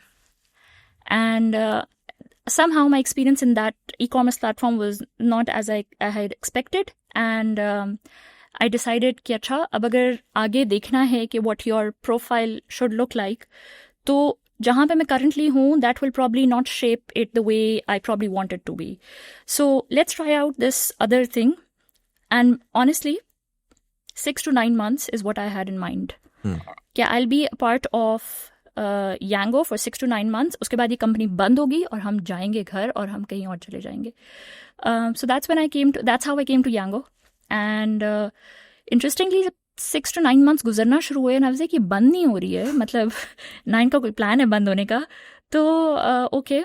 And somehow my experience in that e-commerce platform was not as I had expected. And I decided कि अच्छा अब अगर आगे देखना है कि what your profile should look like, तो जहाँ पे मैं currently हूँ, that will probably not shape it the way I probably want it to be. So let's try out this other thing. And honestly, 6 to 9 months is what I had in mind. कि I'll be a part of Yango for 6 to 9 months. उसके बाद ये company बंद होगी और हम जाएंगे घर और हम कहीं और चले जाएंगे. So that's how I came to Yango. And interestingly, 6 to 9 months गुजरना शुरू हुए. And I was like, ये बंद नहीं हो रही है. मतलब 9 का कोई प्लान है बंद होने का. तो okay,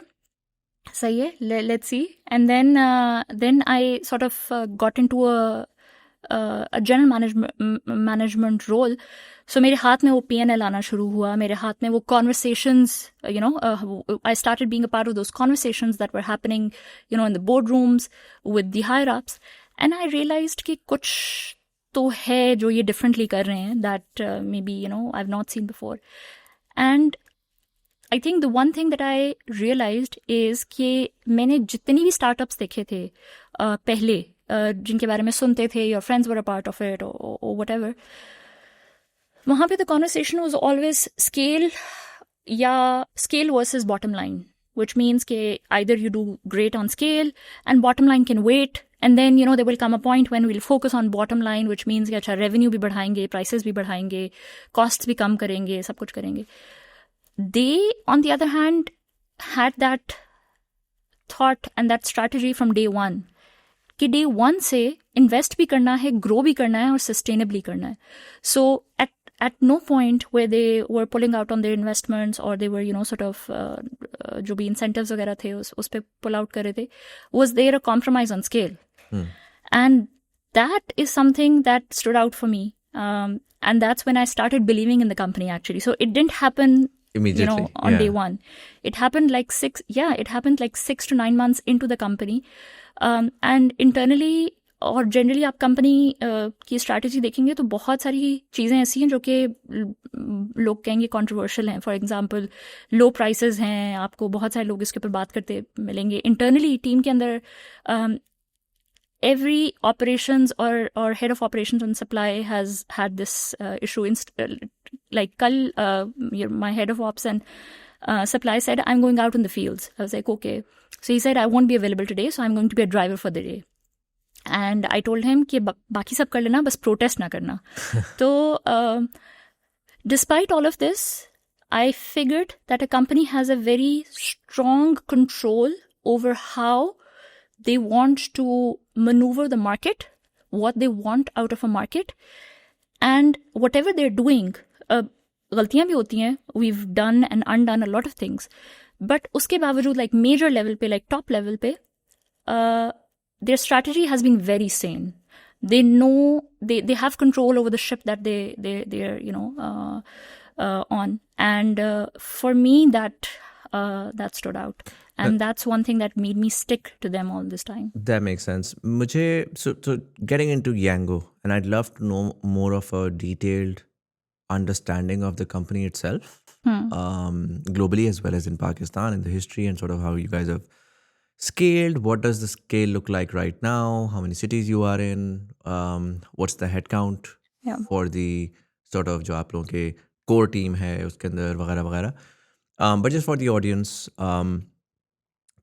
सही है. Let's see. And then I sort of got into a general management role. So मेरे हाथ में वो P&L आना शुरू हुआ. मेरे हाथ में वो conversations, I started being a part of those conversations that were happening, in the boardrooms with the higher ups. And I realized कि कुछ तो है जो ये differently कर रहे हैं that maybe, I've not seen before. And I think the one thing that I realized is कि मैंने जितनी भी startups देखे थे पहले, जिनके बारे में सुनते थे, your friends were a part of it or whatever, वहाँ पे the conversation was always scale versus bottom line, which means कि either you do great on scale and bottom line can wait, and then there will come a point when we'll focus on bottom line, which means कि अच्छा revenue भी बढ़ाएंगे, prices भी बढ़ाएंगे, costs भी कम करेंगे, सब कुछ करेंगे. They, on the other hand, had that thought and that strategy from day one कि day one से invest भी करना है, grow भी करना है और sustainably करना है. So at no point where they were pulling out on their investments or they were, sort of जो भी incentives वगैरह थे उस पे pull out कर रहे थे, was there a compromise on scale? And that is something that stood out for me. And that's when I started believing in the company, actually. So it didn't happen immediately on day one. It happened like 6 to 9 months into the company. And internally और generally आप company की strategy देखेंगे तो बहुत सारी चीज़ें ऐसी हैं जो कि लोग कहेंगे कंट्रोवर्शियल हैं. फॉर एग्जांपल लो प्राइसेस हैं, आपको बहुत सारे लोग इसके ऊपर बात करते मिलेंगे. इंटरनली टीम के अंदर every operations or head of operations and supply has had this issue. Like kal my head of ops and supply said, I'm going out in the fields. I was like, okay. So he said, I won't be available today, so I'm going to be a driver for the day. And I told him कि बाकी सब कर लेना, बस protest ना करना. तो despite all of this, I figured that a company has a very strong control over how they want to maneuver the market, what they want out of a market, and whatever they're doing. गलतियां भी होती हैं. We've done and undone a lot of things. But उसके बावजूद like major level पे, like top level पे, their strategy has been very sane. They know they have control over the ship that they're on. And for me that stood out. And that's one thing that made me stick to them all this time. That makes sense. So getting into Yango, and I'd love to know more of a detailed understanding of the company itself, globally as well as in Pakistan, and the history and sort of how you guys have scaled. What does the scale look like right now? How many cities you are in? What's the headcount for the sort of जो आप लोगों के core team है उसके अंदर वगैरह वगैरह. But just for the audience,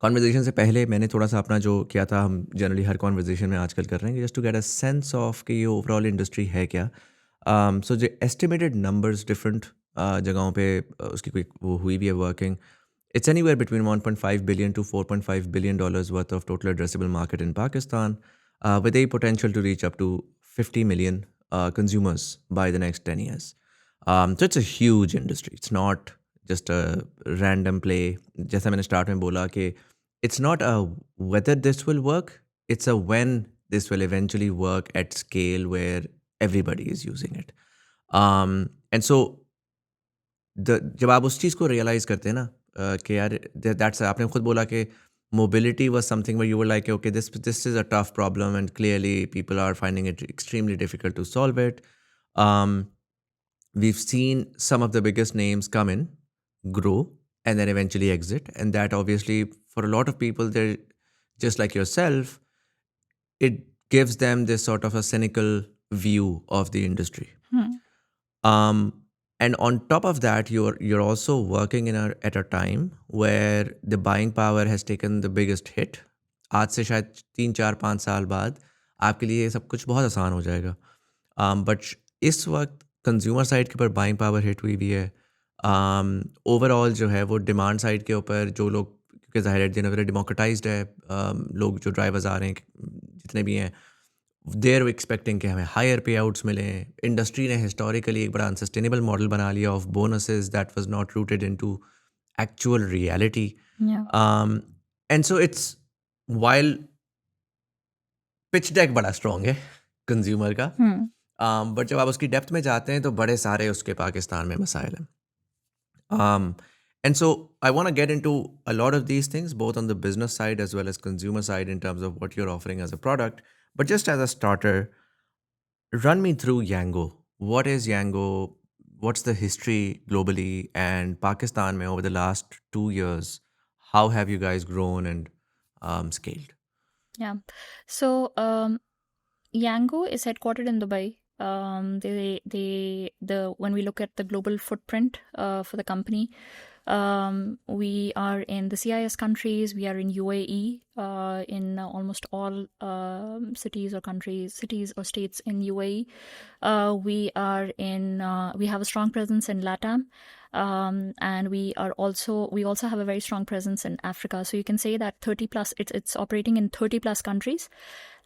conversation से पहले मैंने थोड़ा सा अपना जो किया था, हम जनरली हर कॉन्वर्जेशन में आजकल कर रहे हैं, just to get a sense of कि ये ओवरऑल इंडस्ट्री है क्या. सो जो एस्टिमेटेड नंबर्स डिफरेंट जगहों पे उसकी कोई वो हुई भी है working. It's anywhere between 1.5 billion to 4.5 billion dollars worth of total addressable market in Pakistan, with a potential to reach up to 50 million consumers by the next 10 years. So it's a huge industry. It's not just a random play. जैसा मैंने start में बोला कि it's not a whether this will work, it's a when this will eventually work at scale where everybody is using it. And so जब आप उस चीज़ को realize करते हैं ना कि यार that's आपने खुद बोला कि mobility was something where you were like, okay, this is a tough problem and clearly people are finding it extremely difficult to solve it. We've seen some of the biggest names come in, grow, and then eventually exit. And that obviously for a lot of people, they're just like yourself, it gives them this sort of a cynical view of the industry. And on top of that, you're also working at a time where the buying power has taken the biggest hit. आज से शायद 3-4-5 साल बाद आपके लिए ये सब कुछ बहुत आसान हो जाएगा. बट इस वक्त कंज्यूमर साइड के ऊपर बाइंग पावर हिट हुई भी है. ओवरऑल जो है वो डिमांड साइड के ऊपर जो लोग, क्योंकि ज़ाहिर है दिन डेमोक्रेटाइज्ड है, लोग जो ड्राइवर्स आ रहे हैं जितने भी हैं, देर एक्सपेक्टिंग कि हमें हायर पे आउट्स मिलें. इंडस्ट्री ने हिस्टोरिकली एक बड़ा अनसस्टेनेबल मॉडल बना लिया of bonuses that was not rooted into actual reality. And so it's while pitch deck बड़ा स्ट्रॉन्ग है कंज्यूमर का, बट जब आप उसकी डेप्थ में जाते हैं तो बड़े सारे उसके पाकिस्तान में मसाइल हैं. And so I want to get into a lot of these things, both on the business side as well as consumer side, in terms of what you're offering as a product. But just as a starter, run me through Yango. What is Yango? What's the history globally and Pakistan mein over the last 2 years? How have you guys grown and scaled? Yeah. So Yango is headquartered in Dubai. When we look at the global footprint for the company, We are in the CIS countries. We are in UAE, in almost all cities or countries, cities or states in UAE. We are in. We have a strong presence in LATAM, and we also have a very strong presence in Africa. So you can say that 30 plus. It's operating in 30 plus countries.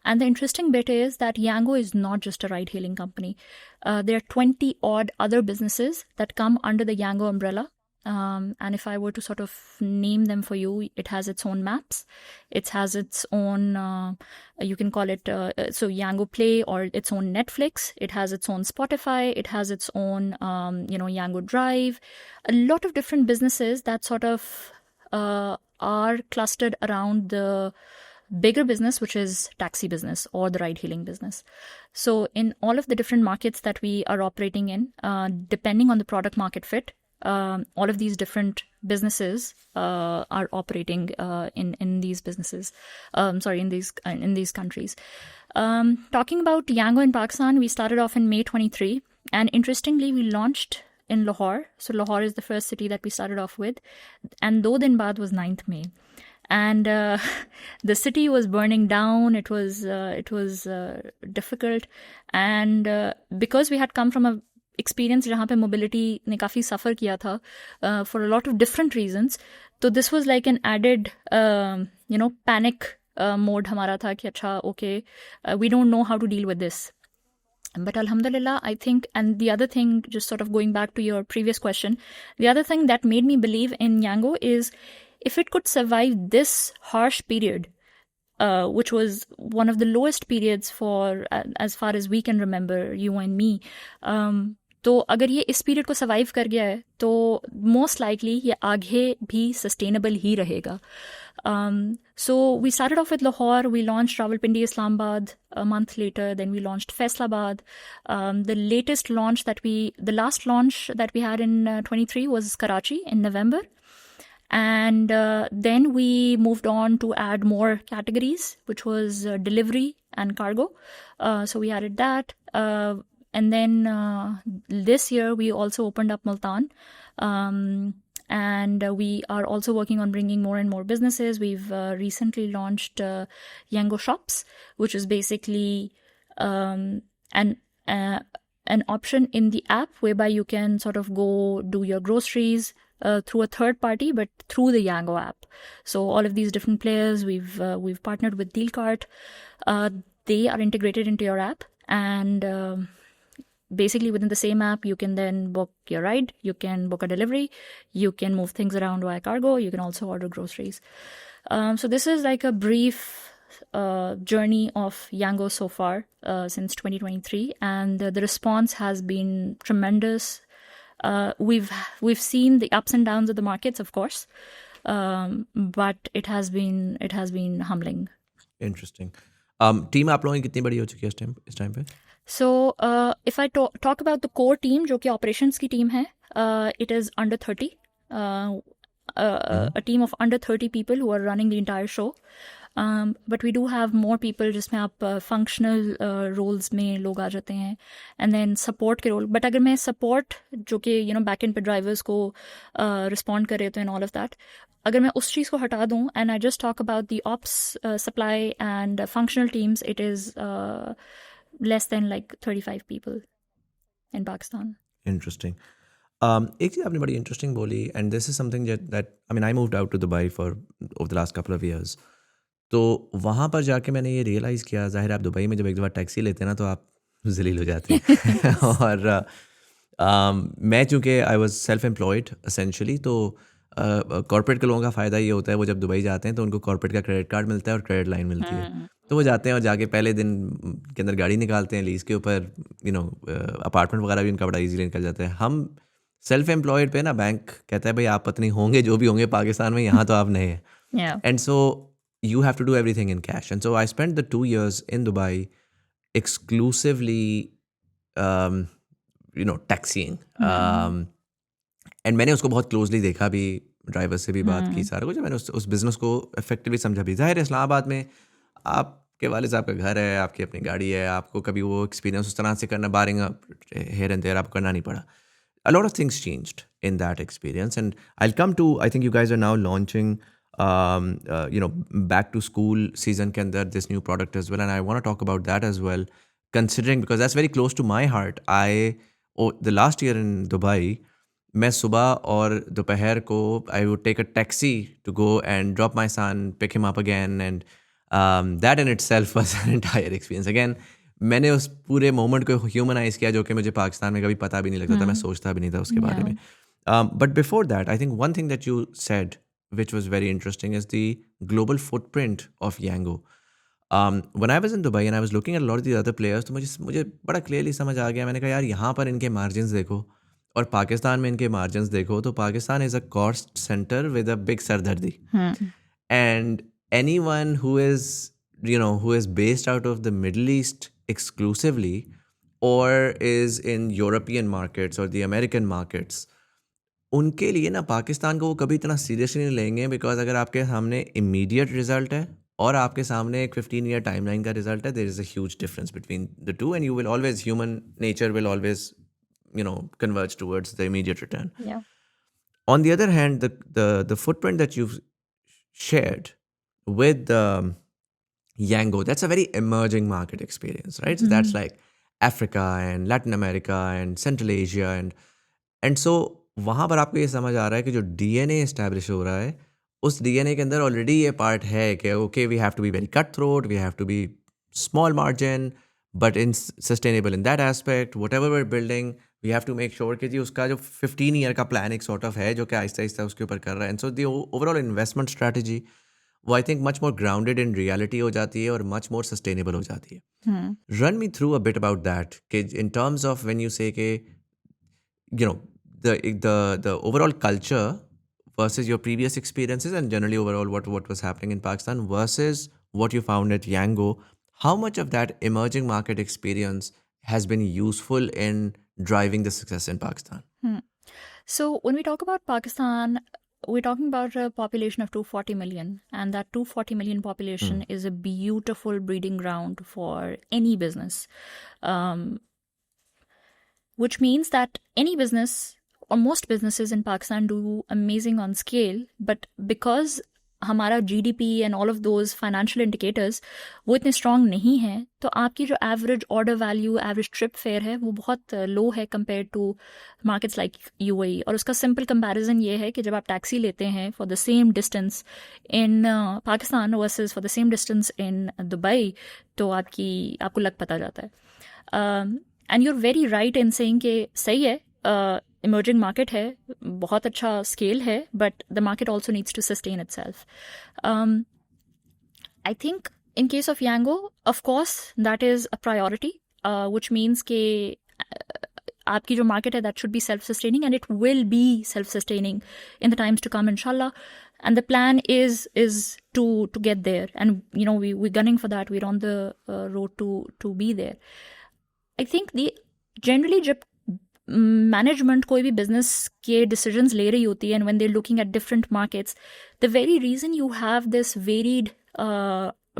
And the interesting bit is that Yango is not just a ride-hailing company. There are 20 odd other businesses that come under the Yango umbrella. And if I were to sort of name them for you, it has its own maps. It has its own, you can call it, so Yango Play, or its own Netflix. It has its own Spotify. It has its own, Yango Drive. A lot of different businesses that sort of are clustered around the bigger business, which is taxi business or the ride hailing business. So in all of the different markets that we are operating in, depending on the product market fit, all of these different businesses are operating in these businesses. In these countries. Talking about Yango in Pakistan, we started off in May 23, and interestingly, we launched in Lahore. So Lahore is the first city that we started off with, and Do Din Baad was 9th May. And the city was burning down. It was difficult, and because we had come from a experience जहाँ पे mobility ने काफ़ी suffer किया था for a lot of different reasons, तो this was like an added panic mode हमारा था कि अच्छा okay, we don't know how to deal with this. But alhamdulillah, I think, and the other thing, just sort of going back to your previous question, the other thing that made me believe in Yango is if it could survive this harsh period, which was one of the lowest periods for as far as we can remember, you and me, तो अगर ये इस period को survive कर गया है तो most likely ये आगे भी सस्टेनेबल ही रहेगा. So we started off with Lahore. We launched Rawalpindi, Islamabad a month later. Then we launched Faisalabad. The last launch that we had in 23 was Karachi in November. And then we moved on to add more categories, which was delivery and cargo. So we added that. And then this year we also opened up Multan. And we are also working on bringing more and more businesses. We've recently launched Yango Shops, which is basically an option in the app whereby you can sort of go do your groceries through a third party, but through the Yango app. So all of these different players, we've partnered with Dealcart. They are integrated into your app, and basically within the same app, you can then book your ride, you can book a delivery, you can move things around via cargo, you can also order groceries. So this is like a brief journey of Yango so far since 2023, and the response has been tremendous. We've seen the ups and downs of the markets, of course, but it has been humbling. Interesting. Team आप लोगों की कितनी बड़ी हो चुकी है इस time पे? So if I talk about the core team, जो कि operations की team है, it is under 30. A team of under 30 people who are running the entire show. But we do have more people जिसमें आप functional roles में लोग आ जाते हैं, and then support के role. But अगर मैं support जो कि backend पे drivers को respond करे तो and all of that, अगर मैं उस चीज़ को हटा दूँ and I just talk about the ops, supply and functional teams, it is less than like 35 people in Pakistan. Interesting. एक चीज़ आपने बड़ी interesting बोली, and this is something that I mean I moved out to Dubai for over the last couple of years. तो वहाँ पर जाके मैंने ये रियलाइज़ किया, ज़ाहिर है आप दुबई में जब एक दफ़ा टैक्सी लेते हैं ना तो आप ज़लील हो जाते हैं और मैं चूँकि I was self employed essentially, तो कॉर्पोरेट के लोगों का फ़ायदा ये होता है वो जब दुबई जाते हैं तो उनको कॉर्पोरेट का क्रेडिट कार्ड मिलता है और क्रेडिट लाइन मिलती है, तो वो जाते हैं और जाके पहले दिन के अंदर गाड़ी निकालते हैं लीज़ के ऊपर, अपार्टमेंट वगैरह भी उनका बड़ा ईजीली निकल जाता है. हम सेल्फ एम्प्लॉयड पे ना बैंक कहता है भाई आप पत्नी होंगे जो भी होंगे पाकिस्तान में, यहाँ तो आप नए हैं, and so you have to do everything in cash. And so I spent the 2 years in Dubai exclusively, taxiing. And मैंने उसको बहुत क्लोजली देखा भी, ड्राइवर से भी बात की, सारा कुछ. मैंने उस बिज़नेस को इफेक्टिवली समझा भी. ज़ाहिर है इस्लामाबाद में आपके वाले साहब का घर है, आपकी अपनी गाड़ी है, आपको कभी वो एक्सपीरियंस उस तरह से करना, बारिंग हेयर एंड देयर आपको करना नहीं पड़ा. a lot of things changed in that experience. And I'll come to, I think you guys are now launching, back to school season ke andar this new product as well. And I want to talk about that as well, considering, because that's very close to my heart. The last year in Dubai, मैं सुबह और दोपहर को I would take a taxi to go and drop my son, pick him up again, and that in itself was an entire experience. Again, मैंने उस पूरे moment को humanise किया जो कि मुझे पाकिस्तान में कभी पता भी नहीं लगता था, मैं सोचता भी नहीं था उसके बारे में. But before that, I think one thing that you said, which was very interesting, is the global footprint of Yango. When I was in Dubai and I was looking at a lot of the other players, तो मुझे बड़ा clearly समझ आ गया. मैंने कहा यार यहाँ पर इनके मार्जिन्स देखो और पाकिस्तान में इनके मार्जिन्स देखो, तो Pakistan is a cost centre with a big सरदर्दी. And anyone who is based out of the Middle East exclusively, or is in European markets or the American markets, उनके लिए ना पाकिस्तान को वो कभी इतना सीरियसली नहीं लेंगे, बिकॉज अगर आपके सामने इमीडिएट रिजल्ट है और आपके सामने एक 15-year टाइमलाइन का रिजल्ट है, there is a huge difference between the two, and you will always, human nature will always converge towards the immediate return. Yeah. On the other hand, the footprint that you've shared with Yango, that's a very emerging market experience, right? So that's like Africa and Latin America and Central Asia, and so वहाँ पर आपको ये समझ आ रहा है कि जो DNA establish हो रहा है, उस DNA के अंदर ऑलरेडी ये पार्ट है कि okay, we have to be very cutthroat, we have to be small margin, but in sustainable in that aspect. Whatever we're building, we have to make sure कि जी उसका जो 15-year का plan एक sort of है जो कि आहिस्ता आहिस्ता उसके ऊपर कर रहा है. And so the overall investment strategy वो I think much more grounded in reality हो जाती है और मच मोर सस्टेनेबल हो जाती है. Run me through a bit about that कि in terms of when you say कि the overall culture versus your previous experiences and generally overall what was happening in Pakistan versus what you found at Yango, how much of that emerging market experience has been useful in driving the success in Pakistan? So when we talk about Pakistan, we're talking about a population of 240 million, and that 240 million population is a beautiful breeding ground for any business, which means that any business or most businesses in Pakistan do amazing on scale, but because हमारा GDP and all of those financial indicators वो इतने strong नहीं हैं, तो आपकी जो average order value, average trip fare है वो बहुत low है compared to markets like UAE. और उसका simple comparison ये है कि जब आप टैक्सी लेते हैं for the same distance in Pakistan versus for the same distance in Dubai, तो आपको लग पता जाता है. And you're very right in saying कि सही है, emerging market है, बहुत अच्छा scale है, but the market also needs to sustain itself. I think in case of Yango, of course, that is a priority, which means कि आपकी जो market है, that should be self-sustaining, and it will be self-sustaining in the times to come, inshallah. And the plan is to get there, and we're gunning for that. We're on the road to be there. I think generally जब management कोई भी business के decisions ले रही होती है, and when they are looking at different markets, the very reason you have this varied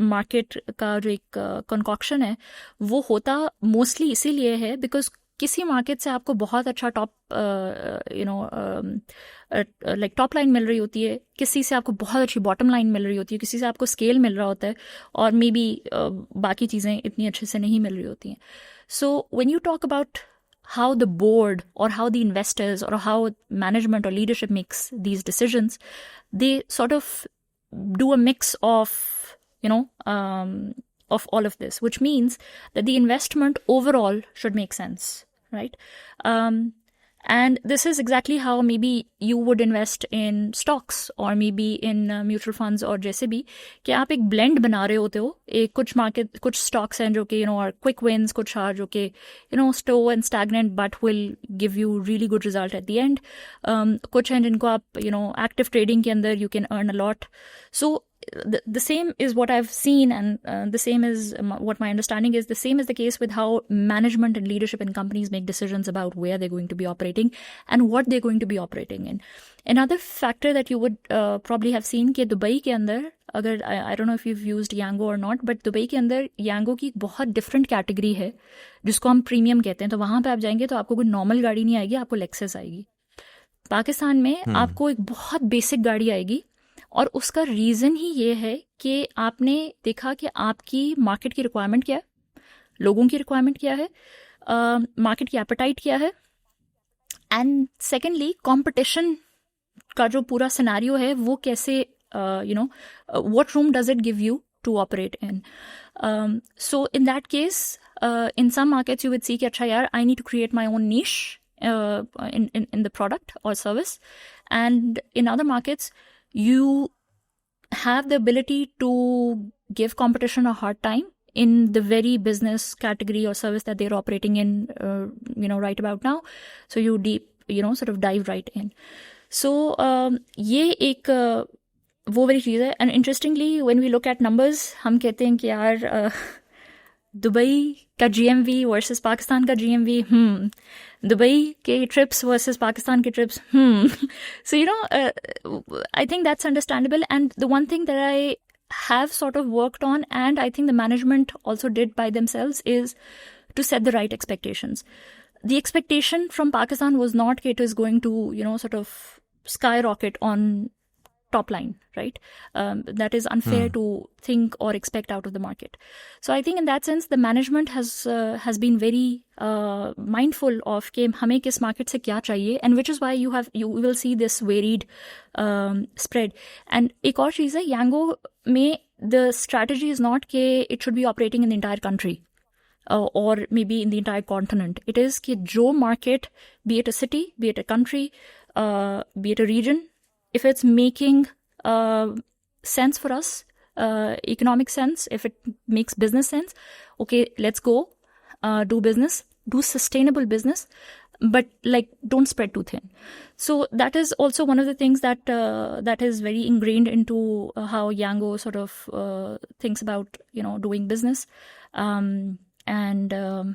market का जो एक कंकॉक्शन है वो होता मोस्टली इसीलिए है बिकॉज किसी मार्केट से आपको बहुत अच्छा टॉप लाइन मिल रही होती है, किसी से आपको बहुत अच्छी बॉटम लाइन मिल रही होती है, किसी से आपको स्केल मिल रहा होता है, और मे बी बाकी चीज़ें इतनी अच्छे से नहीं मिल रही होती हैं. So when you talk about how the board or how the investors or how management or leadership makes these decisions, they sort of do a mix of all of this, which means that the investment overall should make sense, right? And this is exactly how maybe you would invest in stocks or maybe in mutual funds or जैसे भी, कि आप एक blend बना रहे होते हो. एक कुछ stocks हैं जो कि are quick wins, कुछ are जो कि slow and stagnant but will give you really good result at the end. कुछ हैं जिनको आप active trading के अंदर you can earn a lot. So the same is what I've seen, and the same is what my understanding is. The same is the case with how management and leadership in companies make decisions about where they're going to be operating and what they're going to be operating in. Another factor that you would probably have seen कि Dubai के अंदर, अगर I don't know if you've used Yango or not, but Dubai के अंदर Yango की बहुत different category है जिसको हम प्रीमियम कहते हैं. तो वहाँ पे आप जाएंगे तो आपको कोई नॉर्मल गाड़ी नहीं आएगी, आपको लेक्सस आएगी. पाकिस्तान में आपको एक बहुत बेसिक गाड़ी आएगी, और उसका रीज़न ही ये है कि आपने देखा कि आपकी मार्केट की रिक्वायरमेंट क्या है, लोगों की रिक्वायरमेंट क्या है, मार्केट की एपेटाइट क्या है, एंड सेकेंडली कंपटीशन का जो पूरा सिनेरियो है वो कैसे, what room does it give you to operate in. So in that case in some markets you will see कि अच्छा यार, I need to create my own niche in the product or service, and in other markets you have the ability to give competition a hard time in the very business category or service that they're operating in, right about now. So you sort of dive right in. So ये एक वो वाली चीज़ है. And interestingly, when we look at numbers, हम कहते हैं कि यार दुबई का GMV वर्सेस पाकिस्तान का GMV, दुबई के ट्रिप्स वर्सेस पाकिस्तान के trips, so I think that's understandable. And the one thing that I have sort of worked on, and I think the management also did by themselves, is to set the right expectations. The expectation from Pakistan was not that it is going to sort of skyrocket on top line, right? That is unfair to think or expect out of the market. So I think in that sense, the management has been very mindful of कि हमें किस market से क्या चाहिए, and which is why you will see this varied spread. And एक और चीज़ है, Yango में the strategy is not कि it should be operating in the entire country. Or maybe in the entire continent. It is कि जो market, be it a city, be it a country, be it a region, if it's making sense for us, economic sense, if it makes business sense, okay, let's go, do business, do sustainable business, but don't spread too thin. So that is also one of the things that is very ingrained into how Yango sort of thinks about doing business, and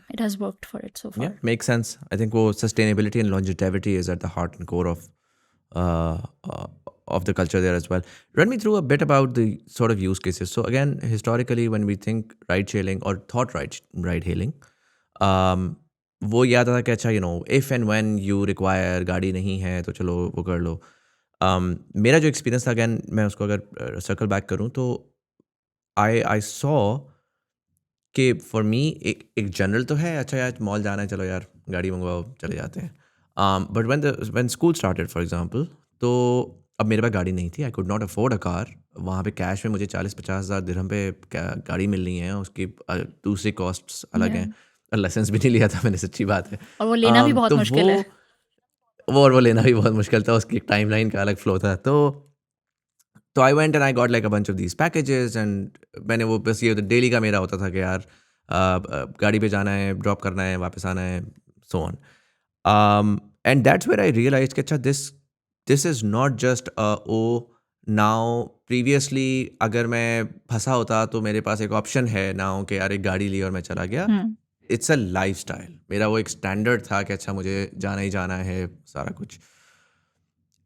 it has worked for it so far. Yeah, makes sense. I think sustainability and longevity is at the heart and core of the culture there as well. Run me through a bit about the sort of use cases. So again, historically, when we think ride-hailing or thought ride-hailing, वो याद आता कि अच्छा if and when you require, गाड़ी नहीं है तो चलो वो कर लो. मेरा जो एक्सपीरियंस था, अगेन मैं उसको अगर सर्कल बैक करूँ तो I saw कि फॉर मी एक जनरल तो है, अच्छा यार मॉल जाना है, चलो यार गाड़ी मंगवाओ चले जाते हैं. But when school started for example, तो अब मेरे पास गाड़ी नहीं थी, I could not afford a car. वहाँ पे कैश में मुझे 40-50 हज़ार दिरहम पे गाड़ी मिल रही है, उसकी दूसरी कॉस्ट्स अलग हैं. लाइसेंस भी नहीं लिया था मैंने, सच्ची बात है, और वो लेना भी बहुत मुश्किल है. वो लेना भी बहुत मुश्किल था, उसकी एक टाइमलाइन का अलग फ्लो था. तो I went and I got a bunch of these packages, and मैंने वो बस ये डेली का मेरा होता था कि यार गाड़ी पे जाना है, ड्रॉप करना है, वापस आना है, so on. And that's where I realized कि अच्छा this is not just now. Previously अगर मैं फंसा होता तो मेरे पास एक ऑप्शन है नाउ कि यार एक गाड़ी ली और मैं चला गया. It's a lifestyle. मेरा वो एक स्टैंडर्ड था कि अच्छा मुझे जाना ही जाना है सारा कुछ.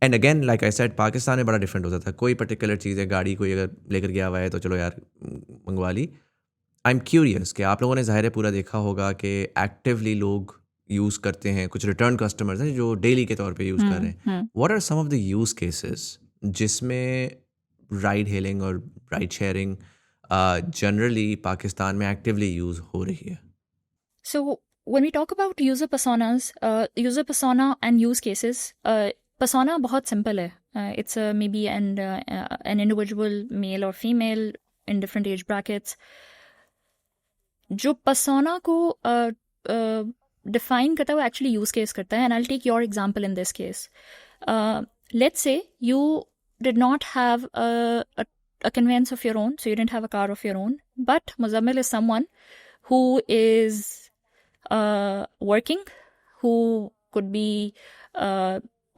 And again like I said, Pakistan में बड़ा डिफरेंट होता था. कोई पर्टिकुलर चीज़ है, गाड़ी कोई अगर लेकर गया हुआ है तो चलो यार मंगवा ली. आई एम क्यूरियस कि आप लोगों ने ज़ाहिर है पूरा देखा होगा कि एक्टिवली लोग यूज़ करते हैं, कुछ रिटर्न कस्टमर्स हैं जो डेली के तौर पे यूज़ कर रहे हैं. What are some of the use cases जिसमें राइड हेलिंग और राइड शेयरिंग जनरली पाकिस्तान में एक्टिवली यूज़ हो रही है? So when we talk about user personas, user persona and use cases, persona बहुत simple है. It's maybe an individual, male or female, in different age brackets. जो persona को define करता है वो actually use case करता है. And I'll take your example in this case. Let's say you did not have a conveyance of your own, so you didn't have a car of your own, but Muzammil is someone who is working, who could be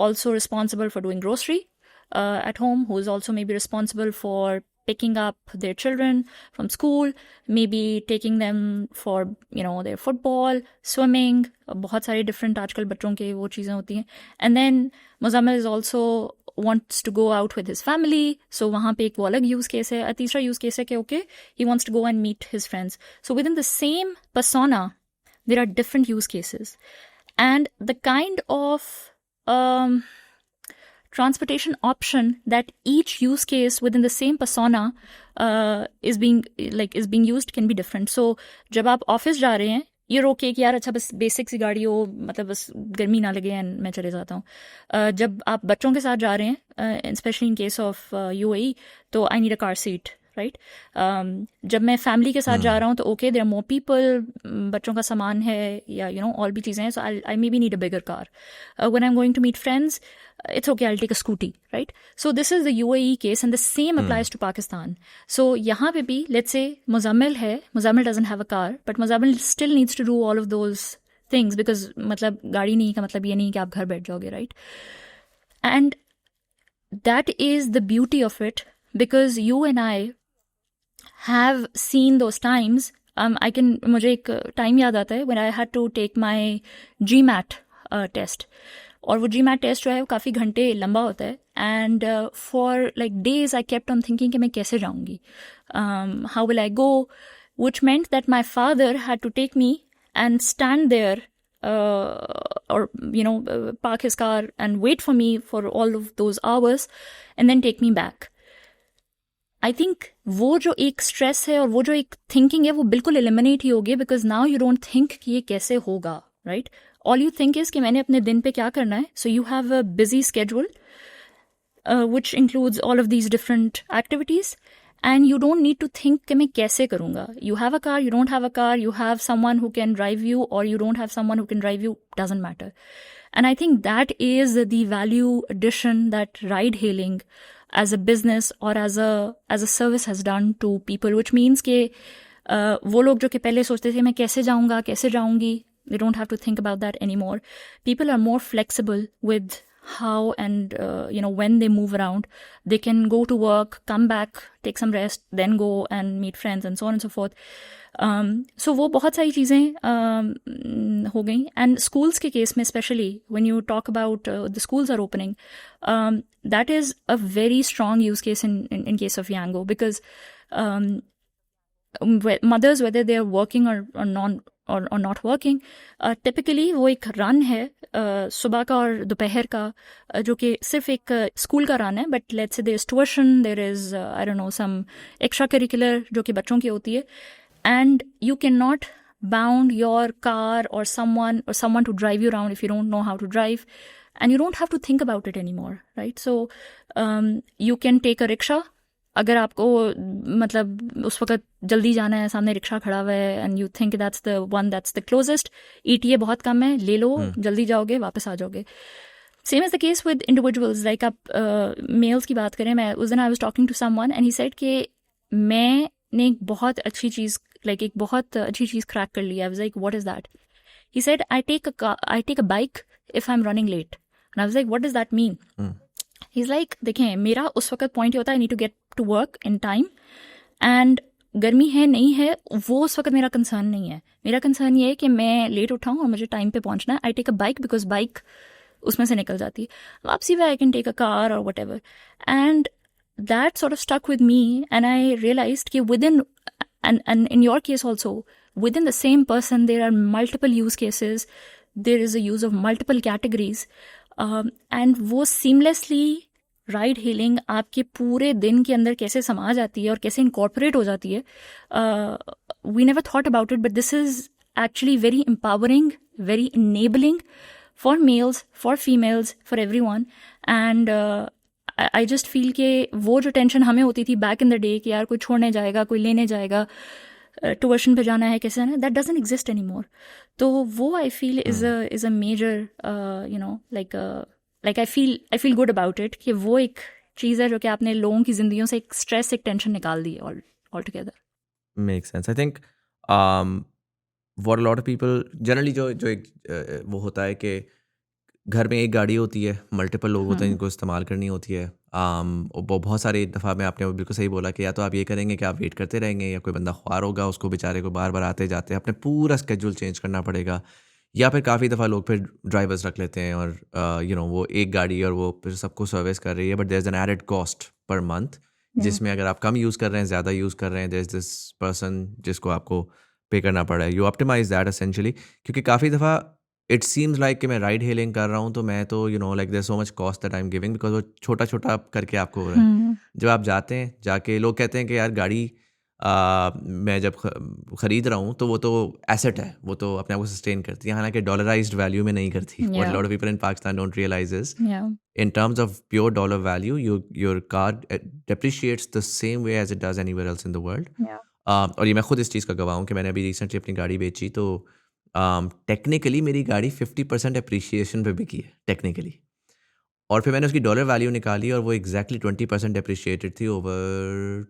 also responsible for doing grocery at home, who is also maybe responsible for picking up their children from school, maybe taking them for their football, swimming, बहुत सारे different आजकल बच्चों के वो चीज़ें होती हैं. And then Muzammil is also wants to go out with his family, so वहाँ पे एक वो अलग use case है. तीसरा use case है कि okay, he wants to go and meet his friends. So within the same persona, there are different use cases, and the kind of transportation option that each use case within the same persona is being used can be different. So जब आप office जा रहे हैं, ये रोके कि यार अच्छा बस बेसिक सी गाड़ी हो, मतलब बस गर्मी ना लगे एंड मैं चले जाता हूँ. जब आप बच्चों के साथ जा रहे हैं, specially in case of UAE, तो I need a car seat, right. जब मैं फैमिली के साथ जा रहा हूँ तो okay, there are more people, बच्चों का सामान है या और भी चीज़ें हैं, so I maybe need a bigger car. When I am going to meet friends, it's okay, I'll take a scooty, right? So this is the UAE case, and the same applies to Pakistan. So यहाँ पे भी, let's say Muzammil है, Muzammil doesn't have a car, but Muzammil still needs to do all of those things because मतलब गाड़ी नहीं का मतलब ये नहीं कि आप घर बैठ जाओगे, right? And that is the beauty of it, because you and I have seen those times. मुझे एक टाइम याद आता है when I had to take my GMAT test. और वो GMAT टेस्ट जो है वो काफ़ी घंटे लंबा होता है, and for like days I kept on thinking कि मैं कैसे जाऊँगी, how will I go, which meant that my father had to take me and stand there or park his car and wait for me for all of those hours and then take me back. I think वो जो एक stress है और वो जो एक thinking है वो बिल्कुल एलिमिनेट ही होगी, because now you don't think कि ये कैसे होगा, right. All you think is कि मैंने अपने दिन पे क्या करना है. So you have a busy schedule which includes all of these different activities, and you don't need to think कि मैं कैसे करूँगा. You have a car, you don't have a car, you have someone who can drive you or you don't have someone who can drive you, doesn't matter. And I think that is the value addition that ride hailing as a business or as a service has done to people, which means कि वो लोग जो कि पहले सोचते थे मैं कैसे जाऊँगा कैसे जाऊँगी, they don't have to think about that anymore. People are more flexible with how and when they move around. They can go to work, come back, take some rest, then go and meet friends and so on and so forth. So वो बहुत सारी चीज़ें हो गई. And schools के case में especially when you talk about the schools are opening, that is a very strong use case in case of Yango, because mothers, whether they are working or not working, typically वो एक run है सुबह का और दोपहर का, जो कि सिर्फ एक स्कूल का रन है, but let's say there is tuition, there is I don't know some extra curricular जो कि बच्चों की होती है, and you can not bound your car or someone to drive you around if you don't know how to drive, and you don't have to think about it anymore, right? So you can take a rickshaw अगर आपको मतलब उस वक्त जल्दी जाना है, सामने rickshaw खड़ा हुआ है and you think that's the one that's the closest, ETA बहुत कम है, ले लो, जल्दी जाओगे वापस आ जाओगे. Same is the case with individuals. Like आप मेल्स की बात करें, मैं उस दिन I was talking to someone and he said कि मैंने एक बहुत अच्छी चीज़ क्रैक कर ली. I was like what is that? He said I take a bike if I am running late. And I was like what does that mean? He's like, देखें मेरा उस वक्त पॉइंट ये होता है, I need to get to work in time, and गर्मी है नहीं है वो उस वक्त मेरा कंसर्न नहीं है. मेरा कंसर्न ये है कि मैं लेट उठाऊँ और मुझे टाइम पे पहुँचना है. I take a bike because bike उसमें से निकल जाती है. वापसी में I can take a car और whatever, and that sort of stuck with me, and I realized कि within and in your case also, within the same person there are multiple use cases, there is a use of multiple categories, and वो seamlessly ride hailing आपके पूरे दिन के अंदर कैसे समा जाती है और कैसे इनकॉर्पोरेट हो जाती है. We never thought about it, but this is actually very empowering, very enabling for males, for females, for everyone. And I just feel कि वो जो टेंशन हमें होती थी बैक इन द डे कि यार कोई छोड़ने जाएगा, कोई लेने जाएगा, ट्यूशन पे जाना है, कैसे जाना है, that doesn't exist any more. तो वो I feel is a major like I feel good about it कि वो एक चीज़ है जो कि आपने लोगों की जिंदगियों से एक स्ट्रेस, एक टेंशन निकाल दी है all together. Makes sense. I think what a lot of people generally जो एक वो होता है कि घर में एक गाड़ी होती है, मल्टीपल लोग होते हैं जिनको इस्तेमाल करनी होती है. बहुत सारी दफ़ा में आपने बिल्कुल सही बोला कि या तो आप ये करेंगे कि आप वेट करते रहेंगे या कोई बंदा ख्वार होगा, उसको बेचारे को बार बार आते जाते अपने पूरा स्केड्यूल चेंज करना पड़ेगा, या फिर काफ़ी दफ़ा लोग फिर ड्राइवर्स रख लेते हैं और वो एक गाड़ी और वो फिर सबको सर्विस कर रही है, but there is an added cost per month, Yeah. जिसमें अगर आप कम यूज़ कर रहे हैं, ज़्यादा यूज़ कर रहे हैं, देयर इज़ दिस पर्सन जिसको आपको पे करना पड़ रहा है। यू ऑप्टिमाइज़ दैट एसेंशियली, क्योंकि काफ़ी दफ़ा इट सीम्स लाइक कि मैं राइड हेलिंग कर रहा हूँ तो मैं तो like there so much cost that I am giving, because वो छोटा-छोटा करके आपको हो रहा है। Hmm. जब आप जाते हैं, जाके लोग कहते हैं कि यार गाड़ी मैं जब खरीद रहा हूँ तो वो तो एसेट है, वो तो अपने आप को सस्टेन करती है, हालाँकि डॉलराइज़्ड वैल्यू में नहीं करती। What a Yeah. Lot of people in Pakistan don't realize is Yeah. in terms of pure dollar value, your car depreciates the same way as it does anywhere else in the world. Yeah. और ये मैं खुद इस चीज़ का गवाह हूँ कि मैंने अभी रिसेंटली अपनी गाड़ी बेची तो टेक्निकली मेरी गाड़ी 50% अप्रिशिएशन पे बिकी है टेक्निकली, और फिर मैंने उसकी डॉलर वैल्यू निकाली और वो एग्जैक्टली 20% अप्रिशिएटेड थी over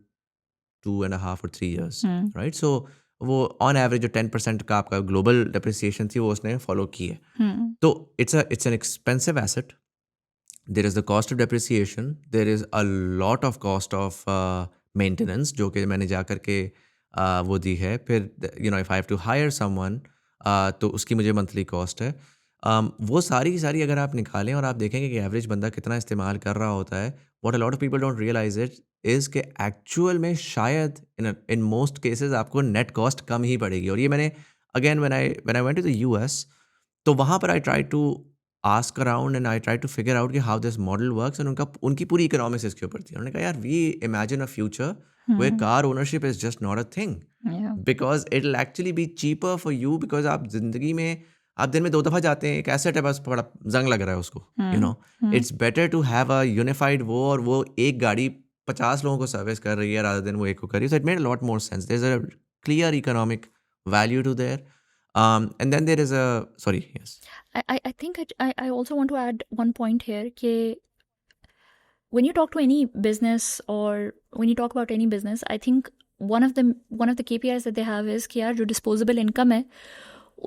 2.5 or 3 years, Hmm. Right? So वो ऑन एवरेज जो 10% का आपका ग्लोबल डेप्रिसिएशन थी वो उसने फॉलो की है। Hmm. तो it's an expensive asset, there is the cost of depreciation, there is a lot of cost of maintenance जो कि मैंने जा करके वो दी है, फिर if I have to hire someone तो उसकी मुझे मंथली कॉस्ट है। वो सारी की सारी अगर आप निकालें और आप देखेंगे कि एवरेज बंदा कितना इस्तेमाल कर रहा होता है, what a lot of people don't realize it is कि एक्चुअल में शायद इन मोस्ट केसेस आपको नेट कॉस्ट कम ही पड़ेगी। और ये मैंने again when I went to the US, तो वहाँ पर I try to ask around and I try to figure out कि how this model works, and उनकी पूरी इकोनॉमिक्स इसके ऊपर थी। उन्होंने कहा यार we imagine a future where Hmm. Car ownership is just not a thing, Yeah. Because it will actually B cheaper for you, because आप जिंदगी में आप दिन में 2 दफ़ा जाते हैं, एक एसेट है, बस बड़ा जंग लग रहा है उसको, Hmm. Hmm. It's better to have a unified वो, और वो एक गाड़ी 50 लोगों को सर्विस कर रही है रादर देन वो एक को कर रही है। So it made lot more sense, there is a clear economic value to there. And then there is a sorry, yes. I think I also want to add one point here कि when you talk to any business or when you talk about any business, I think one of the KPIs that they have is कि यार जो disposable income है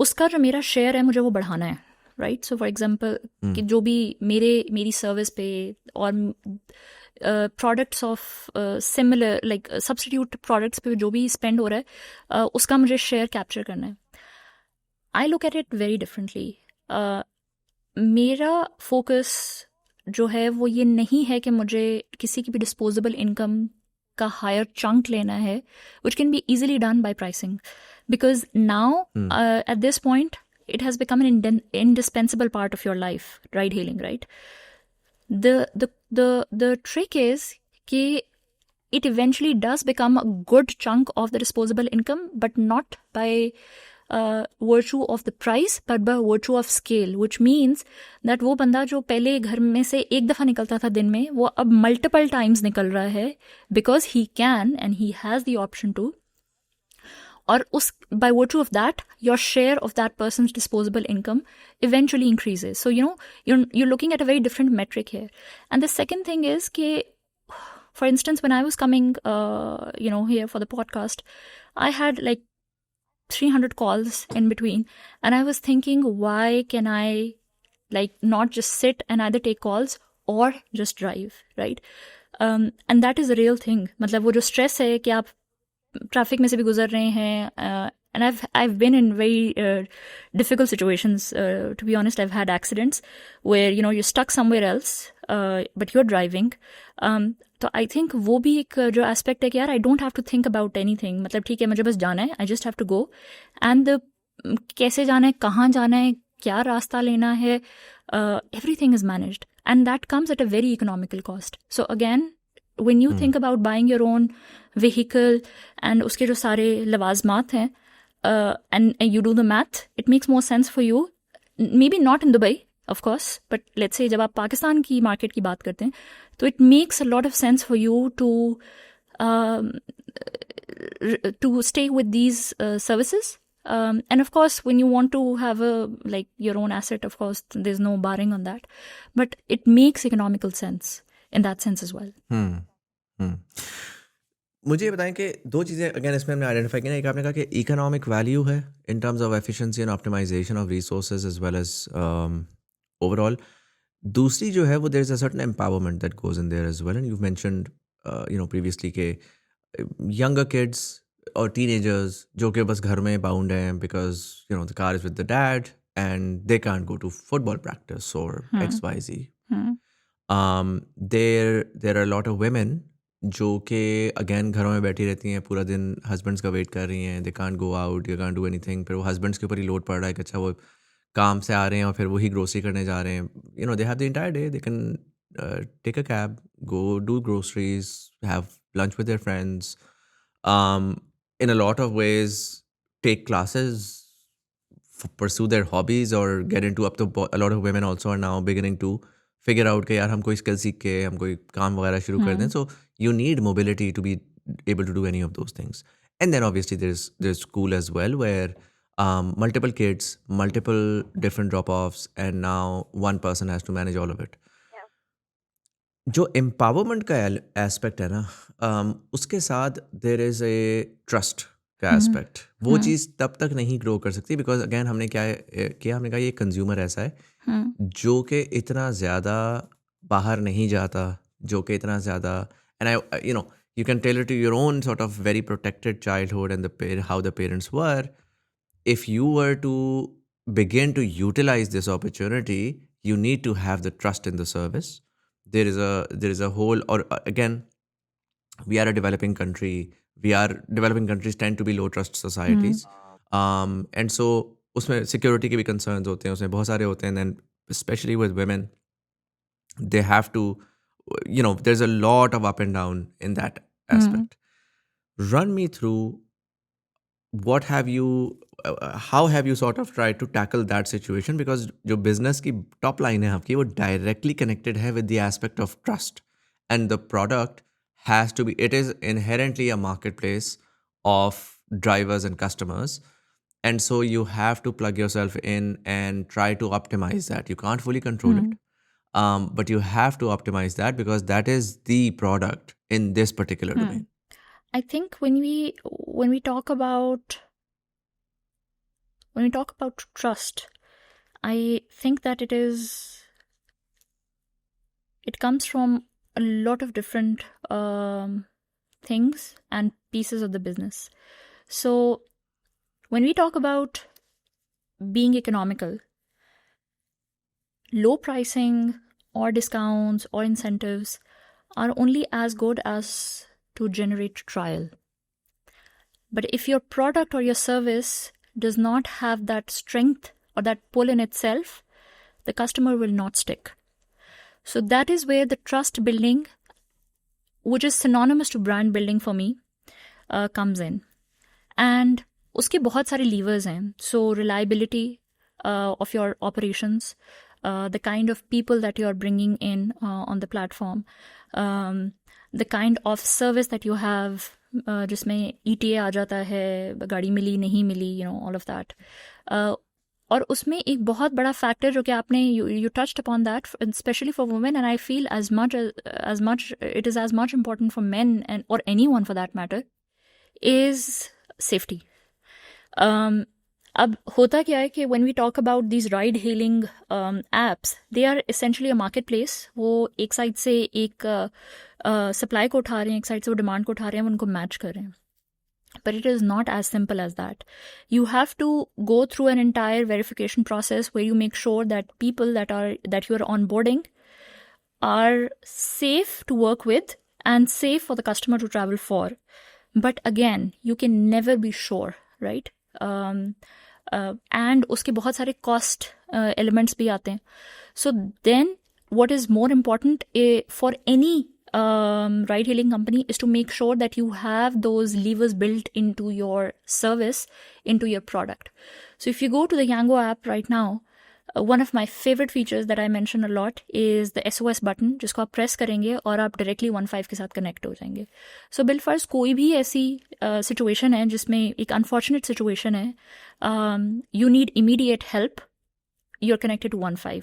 उसका जो मेरा share है मुझे वो बढ़ाना है, राइट? सो फॉर एग्जांपल कि जो भी मेरी सर्विस पे और products of similar like substitute products पे जो भी स्पेंड हो रहा है उसका मुझे शेयर कैप्चर करना है। I look at it very differently. मेरा फोकस जो है वो ये नहीं है कि मुझे किसी की भी डिस्पोजेबल इनकम का हायर चंक लेना है, which can be easily done by pricing, because now at this point it has become an indispensable part of your life, ride hailing, right? The trick is कि it eventually does become a good chunk of the disposable income, but not by virtue of the price, but by virtue of scale, which means that वो बंदा जो पहले घर में से एक दफ़ा निकलता था दिन में, वो अब multiple times निकल रहा है because he can and he has the option to. और उस by virtue of that, your share of that person's disposable income eventually increases. So you're looking at a very different metric here. And the second thing is कि, for instance, when I was coming here for the podcast, I had like 300 calls in between, and I was thinking, why can I like not just sit and either take calls or just drive, right? And that is a real thing. मतलब वो जो stress है कि आप traffic में से भी गुजर रहे हैं, and I've been in very difficult situations, to be honest. I've had accidents where you're stuck somewhere else, but you're driving. तो आई थिंक वो भी एक जो एस्पेक्ट है कि यार I don't have to think about anything, मतलब ठीक है मुझे बस जाना है, I just have to go, and कैसे जाना है, कहाँ जाना है, क्या रास्ता लेना है, everything is managed, and that comes at a very economical cost. So again when you think about buying your own vehicle and उसके जो सारे लवाजमात हैं, and you do the math, it makes more sense for you, maybe not in Dubai of course, but let's say जब आप पाकिस्तान की market की बात करते हैं तो it makes a lot of sense for you to stay with these services. And of course when you want to have your own asset, of course there's no barring on that, but it makes economical sense in that sense as well. मुझे ये बताएं कि 2 चीज़ें again इसमें हमने identify की ना। एक आपने कहा कि इकोनॉमिक वैल्यू है in terms of efficiency and optimization of resources as well as overall, दूसरी जो है वो there is a certain empowerment that goes in there as well, and you mentioned previously के younger kids or teenagers जो कि बस घर में bound हैं because the car is with the dad and they can't go to football practice or XYZ. There are a lot of women जो कि again घरों में बैठी रहती हैं, पूरा दिन husbands का वेट कर रही हैं, they can't go out, they can't do anything, फिर वो husbands के ऊपर ही लोड पड़ रहा है कि अच्छा वो काम से आ रहे हैं और फिर वही ग्रोसरी करने जा रहे हैं. They have the entire day, they can take a cab, go do groceries, have lunch with their friends, in a lot of ways take classes, pursue their hobbies or get into up to a lot of women also are now beginning to figure out कि यार हम कोई skill सीख के हम कोई काम वगैरह शुरू कर दें. So you need mobility to be able to do any of those things. And then obviously there's school as well, where multiple kids, multiple different drop-offs, and now one person has to manage all of it. जो empowerment का aspect है ना, उसके साथ there is a trust का aspect. वो चीज़ तब तक नहीं ग्रो कर सकती बिकॉज अगेन हमने क्या किया, हमने कहा ये कंज्यूमर ऐसा है जो कि इतना ज़्यादा बाहर नहीं जाता, जो कि इतना ज़्यादा, and I you can tailor to your own sort of very protected childhood and how the parents were. If you were to begin to utilize this opportunity, you need to have the trust in the service. There is a whole, or again, we are a developing country. Developing countries tend to be low trust societies. And so उसमें security के भी concerns होते हैं, उसमें बहुत सारे होते हैं, and then especially with women, they have to, there's a lot of up and down in that aspect. Run me through how have you sort of tried to tackle that situation, because जो business की top line है आपकी वो directly connected है with the aspect of trust, and the product has to be, it is inherently a marketplace of drivers and customers, and so you have to plug yourself in and try to optimize that. You can't fully control it, but you have to optimize that because that is the product in this particular domain. I think when we talk about trust, I think that it comes from a lot of different things and pieces of the business. So when we talk about being economical, low pricing or discounts or incentives are only as good as to generate trial. But if your product or your service does not have that strength or that pull in itself, the customer will not stick. So that is where the trust building, which is synonymous to brand building for me, comes in. And उसके बहुत सारे levers हैं. So reliability of your operations, the kind of people that you are bringing in on the platform, the kind of service that you have, जिसमें ETA आ जाता है, गाड़ी मिली नहीं मिली, all of that. और उसमें एक बहुत बड़ा फैक्टर जो कि आपने you touched upon that, especially for women, and I feel as much it is as much important for men and or anyone for that matter, is safety. अब होता क्या है कि when we talk about these ride hailing apps, they are essentially a marketplace. वो एक side से एक supply को उठा रहे हैं, एक साइड से वो डिमांड को उठा रहे हैं, उनको मैच कर रहे हैं. But it is not as simple as that. You have to go through an entire verification process where you make sure that people that you are onboarding are safe to work with and safe for the customer to travel for. But again, you can never be sure, right? And उसके बहुत सारे cost elements भी आते हैं. So then what is more important for any ride hailing company is to make sure that you have those levers built into your service, into your product. So if you go to the Yango app right now, one of my favorite features that I mention a lot is the SOS button, जिसको आप press करेंगे और आप directly 15 के साथ connect हो जाएंगे. So बिलफर्ज कोई भी ऐसी situation है जिसमें एक unfortunate situation है, you need immediate help, you're connected to 15.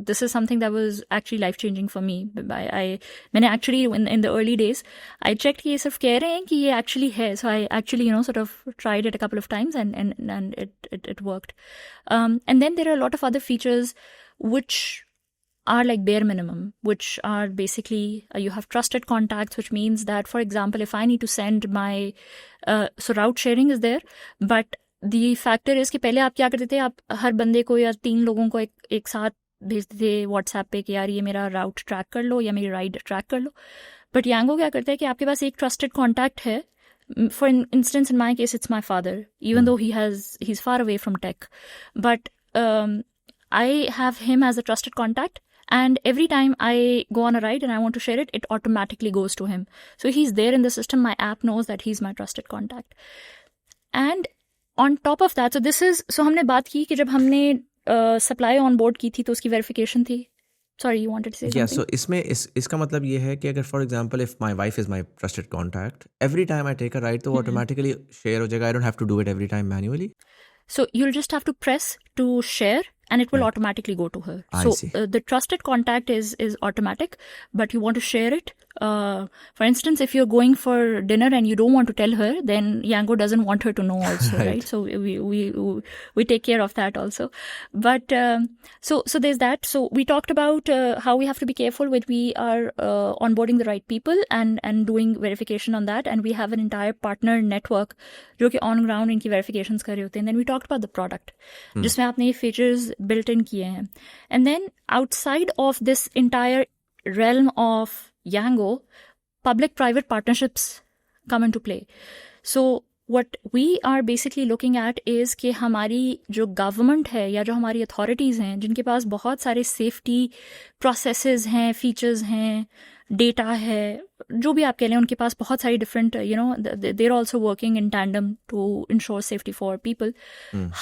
This is something that was actually life-changing for me. मैंने actually in the early days, I checked कि ये सिर्फ कह रहे हैं कि ये actually है. So I actually, sort of tried it a couple of times and it worked. And then there are a lot of other features which are like bare minimum, which are basically you have trusted contacts, which means that, for example, if I need to send my so route sharing is there, but the factor is कि पहले आप क्या करते थे, आप हर बंदे को या 3 लोगों को एक साथ भेजते थे व्हाट्सएप पे कि यार ये मेरा राउट ट्रैक कर लो या मेरी राइड ट्रैक कर लो. बट यांगो क्या करता है कि आपके पास एक ट्रस्टेड कॉन्टैक्ट है. For instance, in my case, it's my father, even though he's far away from tech. But I have him as a trusted contact. And every time I go on a ride and I want to share it, it automatically goes to him. So he's there in the system. My app knows that he's my trusted contact. And on top of that, so हमने बात की कि जब हमने supply on board की थी तो उसकी verification थी. Sorry, you wanted to say something? So इसमें इसका मतलब ये है कि अगर for example if my wife is my trusted contact, every time I take a ride तो automatically share हो जाएगा. I don't have to do it every time manually. So you'll just have to press to share and it will automatically go to her. I So see. The trusted contact is automatic, but you want to share it. For instance, if you're going for dinner and you don't want to tell her, then Yango doesn't want her to know also, right? So we take care of that also. But so there's that. So we talked about how we have to be careful when we are onboarding the right people and doing verification on that. And we have an entire partner network जो कि on ground इनकी verifications कर रहे होते हैं. And then we talked about the product, जिसमें आपने ये features built in किए हैं. And then outside of this entire realm of Yango, public-private partnerships come into play. So what we are basically looking at is कि हमारी जो government है या जो हमारी authorities हैं जिनके पास बहुत सारे safety processes हैं, features हैं, data है, जो भी आप कह लें, उनके पास बहुत सारी different, they're also working in tandem to ensure safety for people.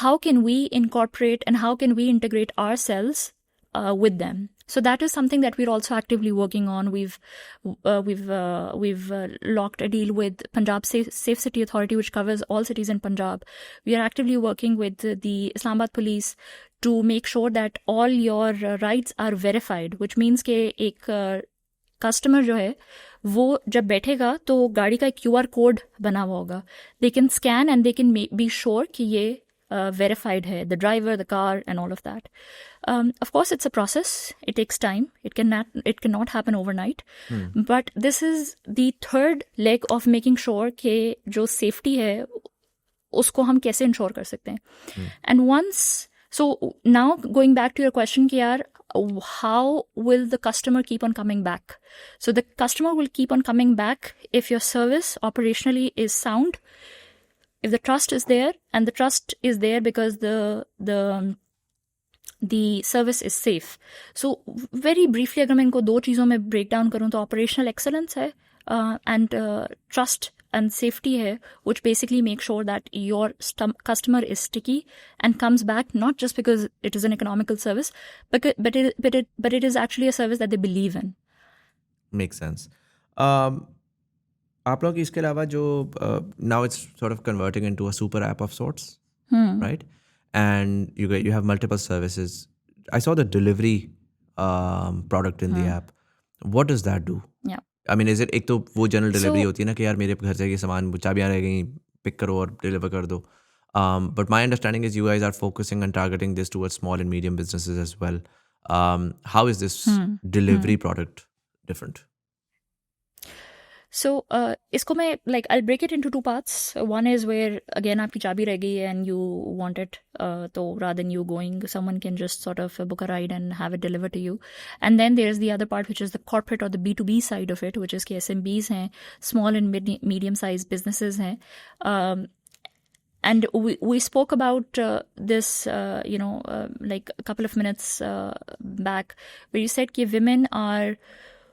How can we incorporate and how can we integrate ourselves with them? So that is something that we're also actively working on. We've locked a deal with Punjab Safe City Authority, which covers all cities in Punjab. We are actively working with the Islamabad police to make sure that all your rights are verified, which means कि एक customer जो है वो जब बैठेगा तो गाड़ी का एक QR कोड बना हुआ होगा. They can scan and they can be sure कि ये verified hai, the driver, the car, and all of that. Of course, it's a process. It takes time. It cannot happen overnight. But this is the third leg of making sure कि जो safety है उसको हम कैसे ensure कर सकते हैं. And once, so now going back to your question कि यार how will the customer keep on coming back? So the customer will keep on coming back if your service operationally is sound. If the trust is there, and the trust is there because the service is safe. So very briefly अगर मैं इनको दो चीज़ों में break down करूँ तो operational excellence है and trust and safety है, which basically make sure that your customer is sticky and comes back not just because it is an economical service, but it is actually a service that they believe in. Makes sense. आप लोग इसके अलावा जो now it's sort of converting into a super app of sorts, right? And you have multiple services. I saw the delivery product in the app. What does that do? Yeah. I mean, is it एक तो वो general delivery होती है ना कि यार मेरे घर से ये सामान चाबियाँ रह गई, पिक करो और डिलीवर कर दो. But my understanding is you guys are focusing and targeting this towards small and medium businesses as well. How is this delivery product different? So इसको मैं I'll break it into two parts. One is where again आपकी चाबी रह गई है and you want it, तो rather than you going, someone can just sort of book a ride and have it delivered to you. And then there's the other part, which is the corporate or the B2B side of it, which is कि SMBs हैं, small and medium sized businesses हैं. And we spoke about this, like a couple of minutes back, where you said that women are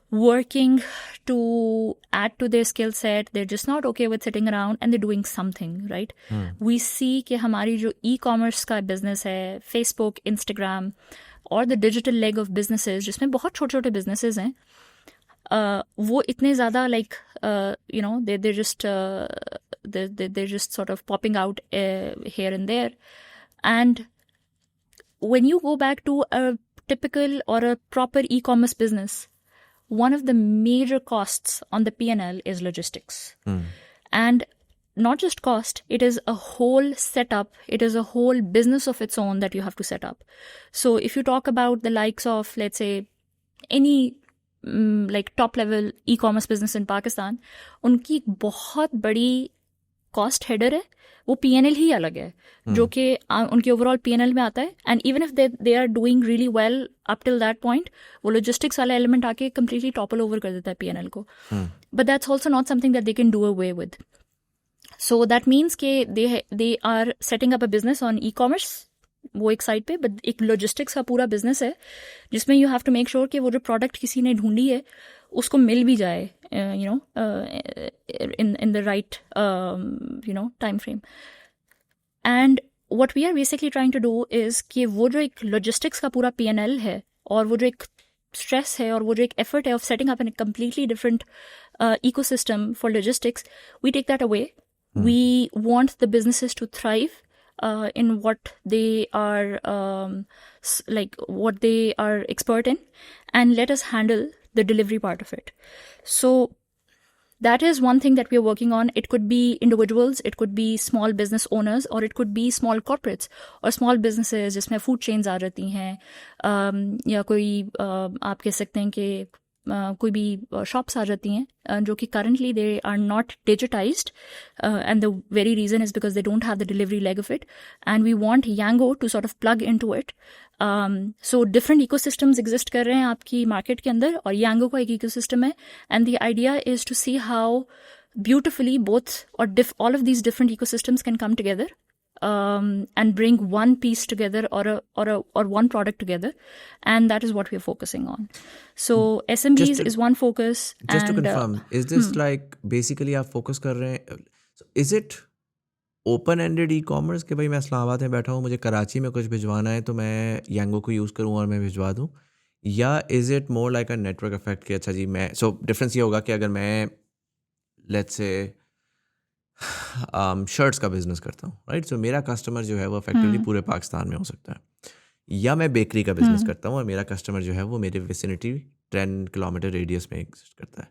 working to add to their skill set. They're just not okay with sitting around and they're doing something, right? We see कि हमारी जो e-commerce का business है, Facebook, Instagram, और the digital leg of businesses, जिसमें बहुत छोटे-छोटे businesses हैं, वो इतने ज़्यादा they're just sort of popping out here and there. And when you go back to a typical or a proper e-commerce business, one of the major costs on the P&L is logistics. And not just cost, it is a whole setup. It is a whole business of its own that you have to set up. So if you talk about the likes of, let's say, any like top level e-commerce business in Pakistan, उनकी एक बहुत बड़ी cost header है, वो PNL ही अलग है जो कि उनके ओवरऑल पीएनएल में आता है. And even if they are doing really well up till that point, वो लॉजिस्टिक्स वाला एलिमेंट आके कम्प्लीटली टॉपल ओवर कर देता है पीएनएल को. But that's also not something that they can do away with. So that means के they are setting up a business on e commerce, वो एक साइड पे, बट एक लॉजिस्टिक्स का पूरा बिजनेस है जिसमें you have to make sure कि वो जो प्रोडक्ट किसी ने ढूंढी है उसको मिल भी जाए, you know, in the right you know time frame. And what we are basically trying to do is कि वो जो एक logistics का पूरा P&L है और वो जो एक stress है और वो जो एक effort है of setting up a completely different ecosystem for logistics, we take that away. We want the businesses to thrive in what they are like what they are expert in, and let us handle the delivery part of it. So that is one thing that we are working on. It could be individuals, it could be small business owners, or it could be small corporates or small businesses जिसमें food chains आ जाती हैं, या कोई आप कह सकते हैं कि कोई भी shops आ जाती हैं जो कि currently they are not digitized, and the very reason is because they don't have the delivery leg of it, and we want Yango to sort of plug into it. So different ecosystems exist कर रहे हैं आपकी market के अंदर, और Yango का एक ecosystem है, and the idea is to see how beautifully both or all of these different ecosystems can come together and bring one piece together or one product together, and that is what we are focusing on. So SMBs is one focus. Just to confirm, is this like basically आप focus कर रहे हैं, is it open ended e commerce कि भाई मैं इस्लामाबाद में बैठा हूँ, मुझे कराची में कुछ भिजवाना है तो मैं यांगो को यूज़ करूँ और मैं भिजवा दूँ, या is it more like a network effect कि अच्छा जी मैं, सो डिफरेंस ये होगा कि अगर मैं लेट्स से शर्ट्स का बिजनेस करता हूँ, राइट, सो मेरा कस्टमर जो है वो इफेक्टिवली पूरे पाकिस्तान में हो सकता है, या मैं बेकरी का बिजनेस करता हूँ और मेरा कस्टमर जो है वो मेरे विसिनिटी 10 किलोमीटर रेडियस में एग्जिस्ट करता है.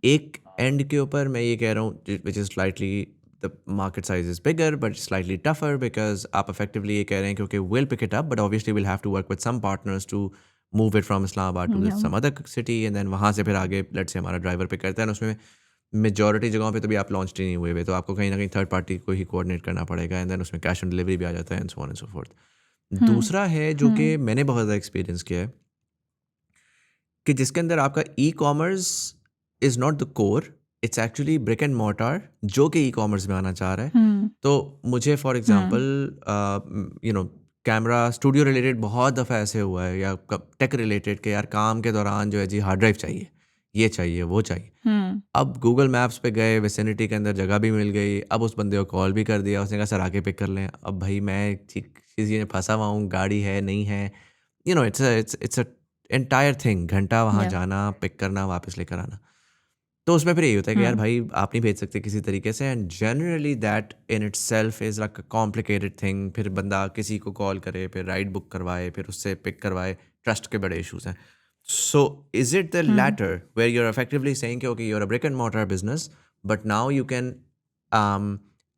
एक एंड के ऊपर मैं ये कह रहा हूँ which is slightly the market size is bigger but slightly tougher because आप effectively ये कह रहे हैं क्योंकि we'll pick it up but obviously we'll have to work with some partners to move it from Islamabad to some other city and then वहाँ से फिर आगे let's say हमारा ड्राइवर पिक करता है, उसमें मेजॉरिटी जगहों पे तो भी आप लॉन्च नहीं हुए हुए, तो आपको कहीं ना कहीं थर्ड पार्टी को ही कोऑर्डिनेट करना पड़ेगा, एंड देन उसमें कैश ऑन डिलीवरी भी आ जाता है and so on and so fourth. दूसरा है जो कि मैंने बहुत ज़्यादा एक्सपीरियंस किया है कि जिसके अंदर आपका e commerce is not the core, it's actually brick and mortar जो कि ई कॉमर्स में आना चाह रहा है. तो मुझे for example you know camera studio related बहुत दफ़ा ऐसे हुआ है, या टेक रिलेटेड के यार काम के दौरान जो है जी हार्ड ड्राइव चाहिए, ये चाहिए, वो चाहिए. अब गूगल मैप्स पे गए, विसिनिटी के अंदर जगह भी मिल गई, अब उस बंदे को कॉल भी कर दिया, उसने कहा सर आके पिक कर लें. अब भाई मैं किसी में फंसा हुआ हूँ, गाड़ी है नहीं है, you know it's a entire thing, घंटा वहाँ जाना, पिक करना, वापस लेकर आना. तो उसमें फिर यही होता है कि यार भाई आप नहीं भेज सकते किसी तरीके से, and generally that in it self is like a complicated thing. फिर बंदा किसी को कॉल करे, फिर राइड बुक करवाए, फिर उससे पिक करवाए, ट्रस्ट के बड़े इशूज़ हैं. So is it the latter where you're effectively saying okay, you're a brick and mortar business but now you can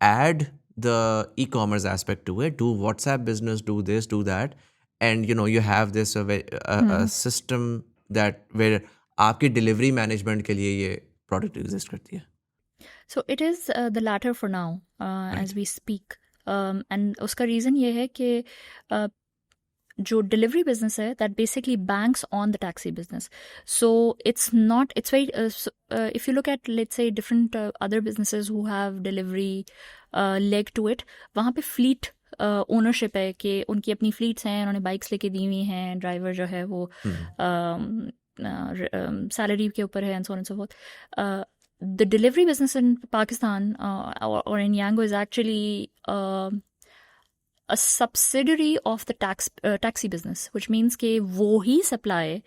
add the e-commerce aspect to it, do WhatsApp business, do this, do that, and you know you have this a system that where आपकी delivery management के लिए ये product exist करती है. So it is the latter for now as we speak, and उसका reason ये है कि जो delivery business है that basically banks on the taxi business. So it's very if you look at let's say different other businesses who have delivery leg to it, वहाँ पे fleet ownership है कि उनकी अपनी fleets हैं, उन्होंने बाइक्स लेके दी हुई हैं, ड्राइवर जो है वो सैलरी के ऊपर है and so on and so forth. The delivery business in Pakistan or in Yango is actually a subsidiary of the taxi business, which means कि वो ही supply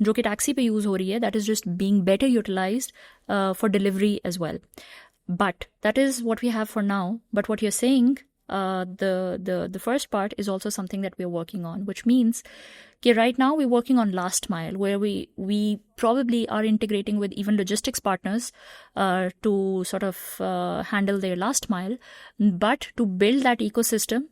जो कि taxi पे use हो रही है, that is just being better utilized for delivery as well. But that is what we have for now. But what you're saying, the first part is also something that we're working on, which means that right now we're working on last mile, where we probably are integrating with even logistics partners to sort of handle their last mile. But to build that ecosystem,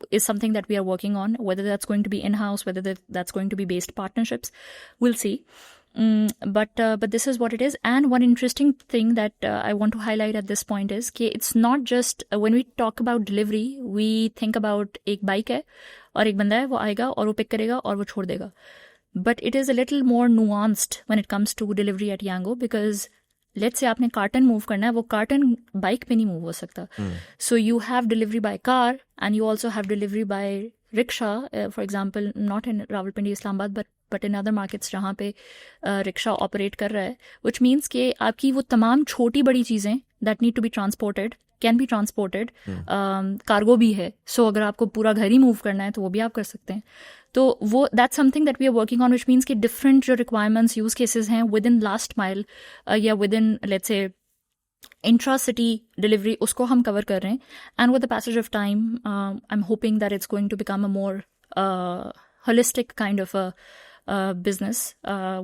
is something that we are working on. Whether that's going to be in-house, whether that's going to be based partnerships, we'll see. But this is what it is. And one interesting thing that I want to highlight at this point is कि it's not just when we talk about delivery, we think about एक bike है और एक बंदा है, वो आएगा और वो pick करेगा और वो छोड़ देगा. But it is a little more nuanced when it comes to delivery at Yango, because let's say आपने कार्टन मूव करना है, वो कार्टन बाइक पे नहीं मूव हो सकता. So you have delivery by car and you also have delivery by rickshaw, for example, not in Rawalpindi, Islamabad, but in other markets जहाँ पे rickshaw operate कर रहा है, which means कि आपकी वो तमाम छोटी बड़ी चीज़ें that need to be transported can be transported, cargo भी है. So अगर आपको पूरा घर ही मूव करना है तो वो भी आप कर सकते हैं. तो वो that's something that we are working on, which means कि different जो requirements, use cases हैं within last mile या within let's say intra-city delivery, उसको हम cover कर रहे हैं. And with the passage of time, I'm hoping that it's going to become a more holistic kind of a business,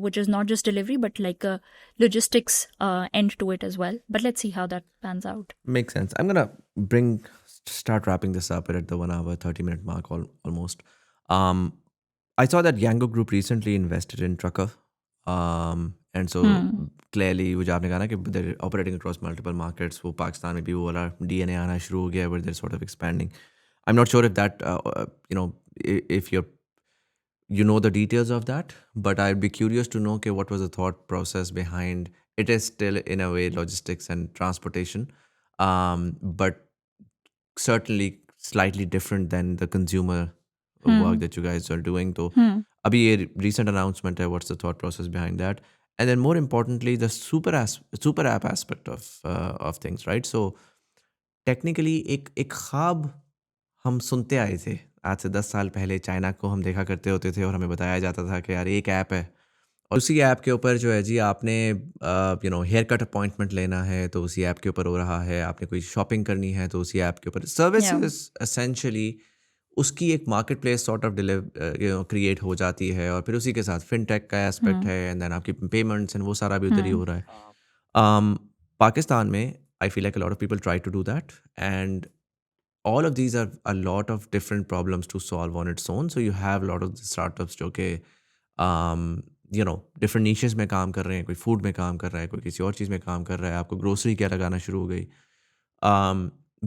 which is not just delivery, but like a logistics end to it as well. But let's see how that pans out. Makes sense. I'm going to start wrapping this up at the 1 hour, 30-minute mark almost. I saw that Yango Group recently invested in Trucker. And so clearly, वो जो आपने कहा ना कि they're operating across multiple markets, वो पाकिस्तान में भी वो वाला DNA आना शुरू हो गया, where they're sort of expanding. I'm not sure if that, if you know the details of that, but I'd be curious to know okay, what was the thought process behind it. Is still in a way logistics and transportation, but certainly slightly different than the consumer work that you guys are doing. So abhi ye recent announcement hai, what's the thought process behind that? And then more importantly, the super app aspect of things, right? So technically एक ख्वाब हम सुनते आए थे आज से 10 साल पहले. चाइना को हम देखा करते होते थे और हमें बताया जाता था कि यार एक ऐप है और उसी ऐप के ऊपर जो है जी आपने हेयर कट अपॉइंटमेंट लेना है तो उसी ऐप के ऊपर हो रहा है, आपने कोई शॉपिंग करनी है तो उसी ऐप के ऊपर. सर्विसेज एसेंशियली उसकी एक market place sort of create हो जाती है और फिर उसी के साथ फिनटेक का एस्पेक्ट है एंड देन आपकी पेमेंट्स एंड वो सारा भी उधर ही हो रहा है. पाकिस्तान में I feel like a lot of people try to do that and all of these are a lot of different problems to solve on its own. So you have a lot of the startups जो कि different niches में काम कर रहे हैं. कोई food में काम कर रहा है, कोई किसी और चीज़ में काम कर रहा है, आपको grocery क्या लगाना शुरू हो गई.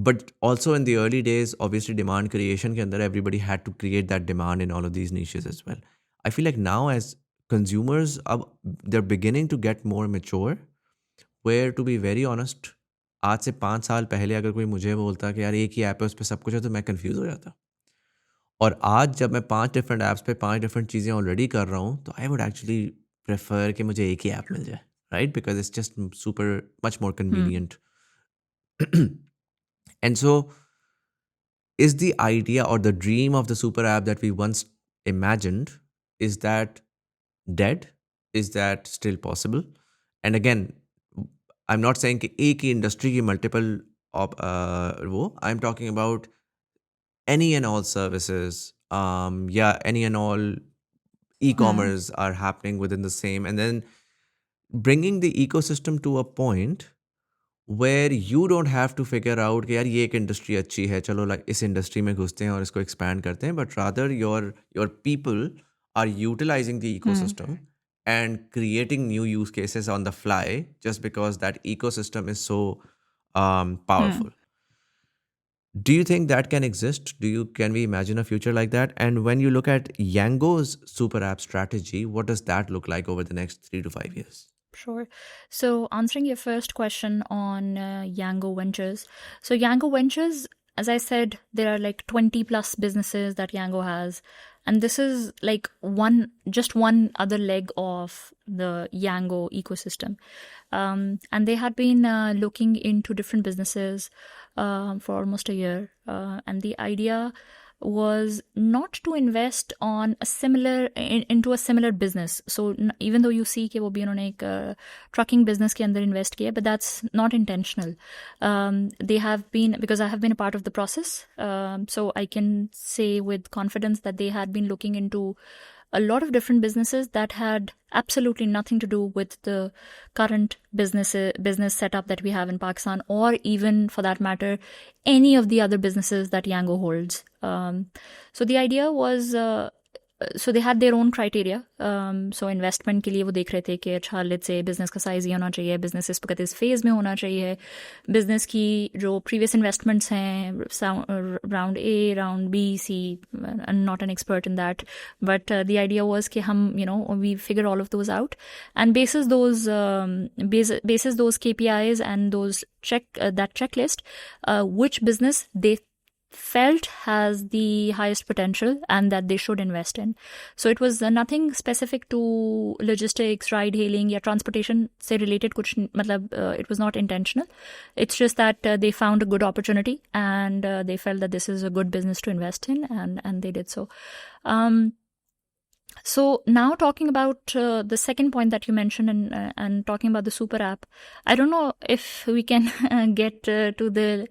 But also in the early days, obviously demand creation के अंदर everybody had to create that demand in all of these niches as well. I feel like now as consumers, they're beginning to get more mature, where to be very honest, आज से 5 साल पहले अगर कोई मुझे बोलता कि यार एक ही ऐप है उस पर सब कुछ है तो मैं कंफ्यूज हो जाता. और आज जब मैं 5 डिफरेंट ऐप्स पे 5 डिफरेंट चीज़ें ऑलरेडी कर रहा हूँ तो आई वुड एक्चुअली प्रेफर कि मुझे एक ही ऐप मिल जाए, right? Because it's just super much more convenient. And so is the idea और the dream of the super app that we once imagined, is that dead? Is that still possible? And again, I'm not saying कि एक ही industry की multiple I'm talking about any and all services, any and all e-commerce are happening within the same, and then bringing the ecosystem to a point where you don't have to figure out कि यार ये एक industry अच्छी है, चलो like इस industry में घुसते हैं और इसको expand करते हैं, but rather your people are utilizing the ecosystem and creating new use cases on the fly just because that ecosystem is so powerful. Do you think that can exist? Can we imagine a future like that? And when you look at Yango's super app strategy, what does that look like over the next 3 to 5 years? Sure. So answering your first question on Yango Ventures. So Yango Ventures, as I said, there are like 20 plus businesses that Yango has. And this is like just one other leg of the Yango ecosystem. And they had been looking into different businesses for almost a year. And the idea was not to invest on into a similar business. So even though you see कि वो भी उन्होंने एक trucking business के अंदर invest किया, but that's not intentional. They have been, because I have been a part of the process, so I can say with confidence that they had been looking into a lot of different businesses that had absolutely nothing to do with the current business setup that we have in Pakistan, or even for that matter, any of the other businesses that Yango holds. So the idea was, so they had their own criteria. So investment के लिए वो देख रहे थे कि अच्छा let's say business का size ये होना चाहिए, business इस वक्त इस phase में होना चाहिए, business की जो previous investments हैं round A, round B, C. I'm not an expert in that, but the idea was कि हम we figure all of those out, and basis those KPIs and those that checklist, which business they felt has the highest potential and that they should invest in. So it was nothing specific to logistics, ride hailing या transportation से related कुछ मतलब it was not intentional. It's just that they found a good opportunity and they felt that this is a good business to invest in, and they did so. So now talking about the second point that you mentioned, and talking about the super app, I don't know if we can get to the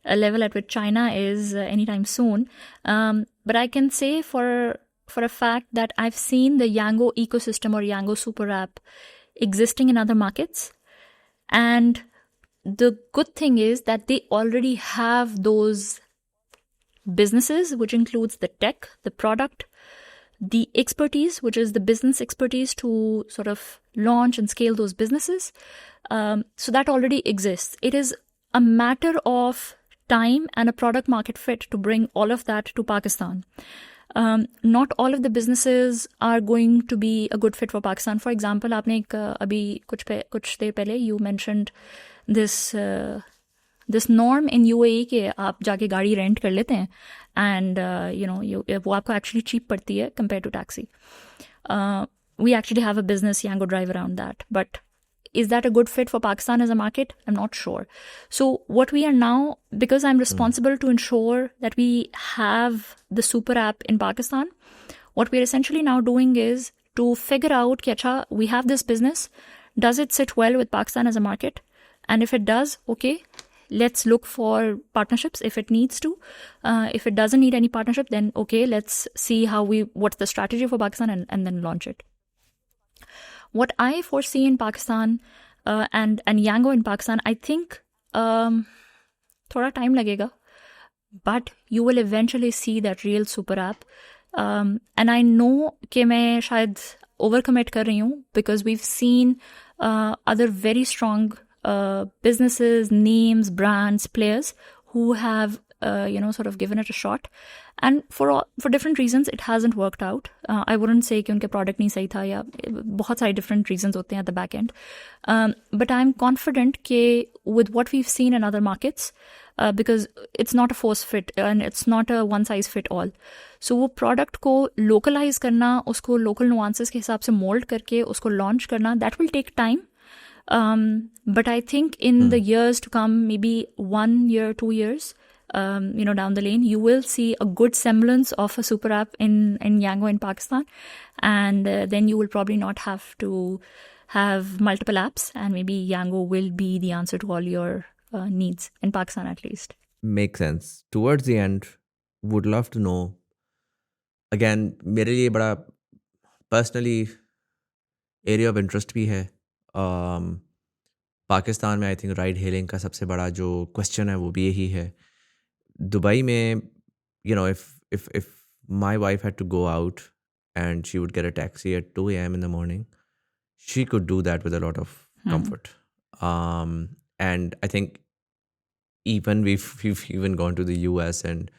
level at which China is anytime soon, but I can say for a fact that I've seen the Yango ecosystem or Yango super app existing in other markets, and the good thing is that they already have those businesses, which includes the tech, the product, the expertise, which is the business expertise to sort of launch and scale those businesses. So that already exists. It is a matter of time and a product market fit to bring all of that to Pakistan. Not all of the businesses are going to be a good fit for Pakistan. For example, आपने एक अभी कुछ देर पहले you mentioned this norm in UAE कि आप जाके गाड़ी rent कर लेते हैं and वो आपको actually cheap पड़ती है compared to taxi. We actually have a business Yango Drive around that, but is that a good fit for Pakistan as a market? I'm not sure. So what we are now, because I'm responsible to ensure that we have the super app in Pakistan, what we're essentially now doing is to figure out कि अच्छा we have this business, does it sit well with Pakistan as a market? And if it does, okay, let's look for partnerships if it needs to. If it doesn't need any partnership, then okay, let's see what's the strategy for Pakistan, and then launch it. What I foresee in Pakistan and Yango in Pakistan, I think thoda time lagega, but you will eventually see that real super app. And I know कि मैं शायद overcommit कर रही हूँ, because we've seen other very strong businesses, names, brands, players who have sort of given it a shot, and for different reasons it hasn't worked out. I wouldn't say कि उनके product नहीं सही था, या बहुत सारे different reasons होते हैं at the back end, but I'm confident कि with what we've seen in other markets, because it's not a force fit and it's not a one size fit all, so वो product को localize करना, उसको local nuances के हिसाब से mold करके उसको launch करना, that will take time. But I think in the years to come, maybe 1 year, 2 years, down the lane, you will see a good semblance of a super app in Yango in Pakistan, and then you will probably not have to have multiple apps, and maybe Yango will be the answer to all your needs in Pakistan at least. Makes sense. Towards the end, would love to know, again, मेरे लिए बड़ा personally area of interest भी है. पाकिस्तान में I think ride hailing का सबसे बड़ा जो क्वेश्चन है वो भी यही है. दुबई में if my wife had to go out and she would get a taxi at 2 a.m. in the morning, she could do that with a lot of comfort. And I think even we've even gone to the US, and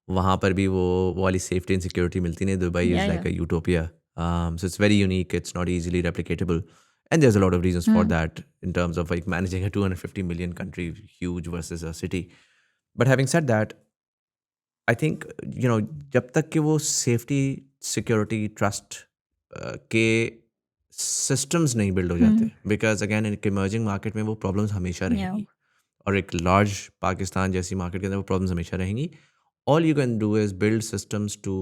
वहाँ पर भी वो वाली safety and security मिलती नहीं. Dubai is like a utopia. So it's very unique. It's not easily replicatable. And there's a lot of reasons for that in terms of like managing a 250 million country, huge versus a city. But having said that, I think, जब तक कि वो safety, security, trust के systems नहीं build हो जाते, because again एक emerging market में वो problems हमेशा रहेंगी, और एक large पाकिस्तान जैसी market के अंदर वो problems हमेशा रहेंगी. All you can do is build systems to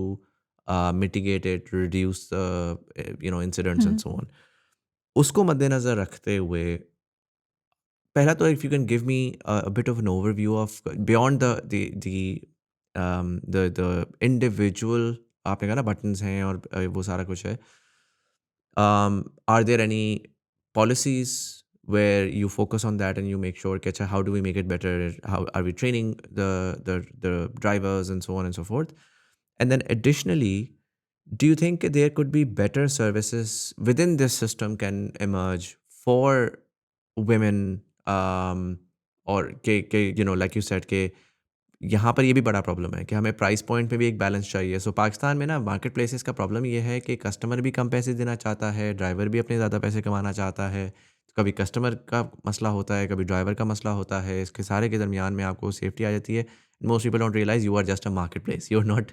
mitigate it, reduce incidents and so on. उसको मद्देनज़र रखते हुए पहला तो if you can give me a bit of an overview of beyond the individual आपने कहा ना बटन्स हैं और वो सारा कुछ है. Are there any policies where you focus on that and you make sure कि अच्छा how do we make it better? How are we training the drivers and so on and so forth? And then additionally, do you think there could be better services within this system can emerge for women, or के you know like you said कि यहाँ पर ये भी बड़ा problem है कि हमें प्राइस पॉइंट पे भी एक बैलेंस चाहिए. सो पाकिस्तान में ना मार्केट प्लेसेस का प्रॉब्लम ये है कि कस्टमर भी कम पैसे देना चाहता है, ड्राइवर भी अपने ज़्यादा पैसे कमाना चाहता है. कभी कस्टमर का मसला होता है, कभी ड्राइवर का मसला होता है. इसके सारे के दरमियान में आपको सेफ्टी आ जाती है. Most people don't realize you are just a market place. You are not,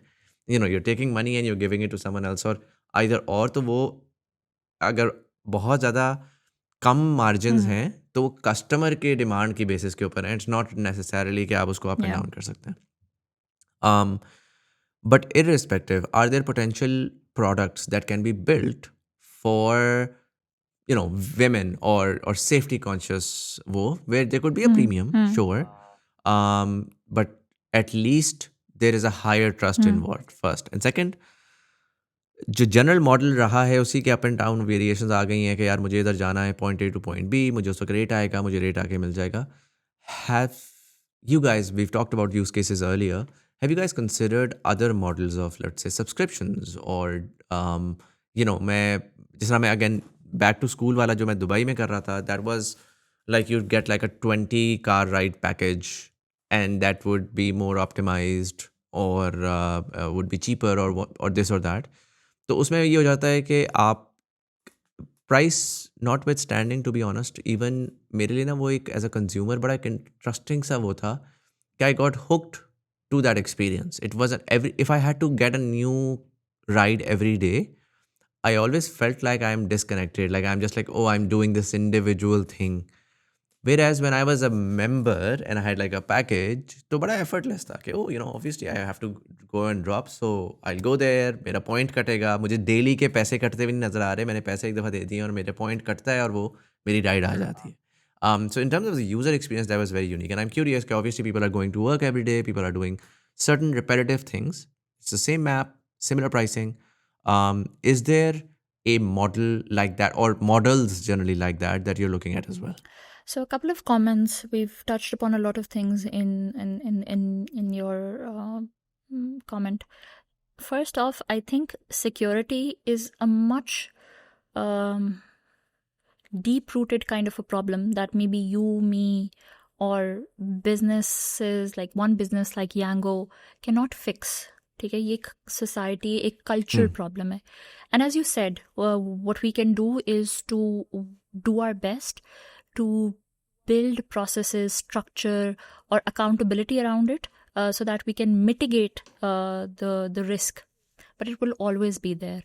you are taking money and you giving it to someone else. और आइदर और तो वो अगर बहुत ज़्यादा कम मार्जिन्स हैं तो वो कस्टमर के डिमांड की बेसिस के ऊपर है. इट्स नॉट नेसेसरली कि आप उसको अप एंड Yeah. डाउन कर सकते हैं. But irrespective, are there potential products that can be built for women or safety conscious where there could be a premium, sure, but at least there is a higher trust involved first. And second, जो general model रहा है उसी के up and down variations आ गई हैं कि यार मुझे इधर जाना है point A to point B, मुझे उस वक्त रेट आएगा, मुझे रेट आके मिल जाएगा. Have you guys, we've talked about use cases earlier, have you guys considered other models of, let's say, subscriptions or, मैं जिस तरह मैं again back to school वाला जो मैं दुबई में कर रहा था, that was like you'd get like a 20 car ride package and that would be more optimized or would be cheaper or this or that. तो उसमें ये हो जाता है कि आप price notwithstanding, to be honest, even मेरे लिए ना वो एक एज अ कंज्यूमर बड़ा एक इंटरेस्टिंग सा वो था कि I got hooked to that experience. It was every, if I had to get a new ride every day, I always felt like I'm disconnected, like I'm just like, oh, I'm doing this individual thing. Whereas when I was a member and I had like a package, तो बड़ा effortless था कि obviously I have to go and drop, so I'll go there, मेरा point कटेगा, मुझे daily के पैसे कटते भी नहीं नज़र आ रहे, मैंने पैसे एक दफ़ा दे दिए और मेरे point कटता है और वो मेरी ride आ जाती है. So in terms of the user experience, that was very unique. And I'm curious, obviously people are going to work every day, people are doing certain repetitive things. It's the same map, similar pricing. Is there a model like that, or models generally like that you're looking at as well? So a couple of comments. We've touched upon a lot of things in your comment. First off, I think security is a much deep-rooted kind of a problem that maybe you, me, or businesses like one business like Yango cannot fix. ठीक है, ये एक society, एक cultural problem है. And as you said, what we can do is to do our best to build processes, structure, or accountability around it, so that we can mitigate the risk, but it will always be there.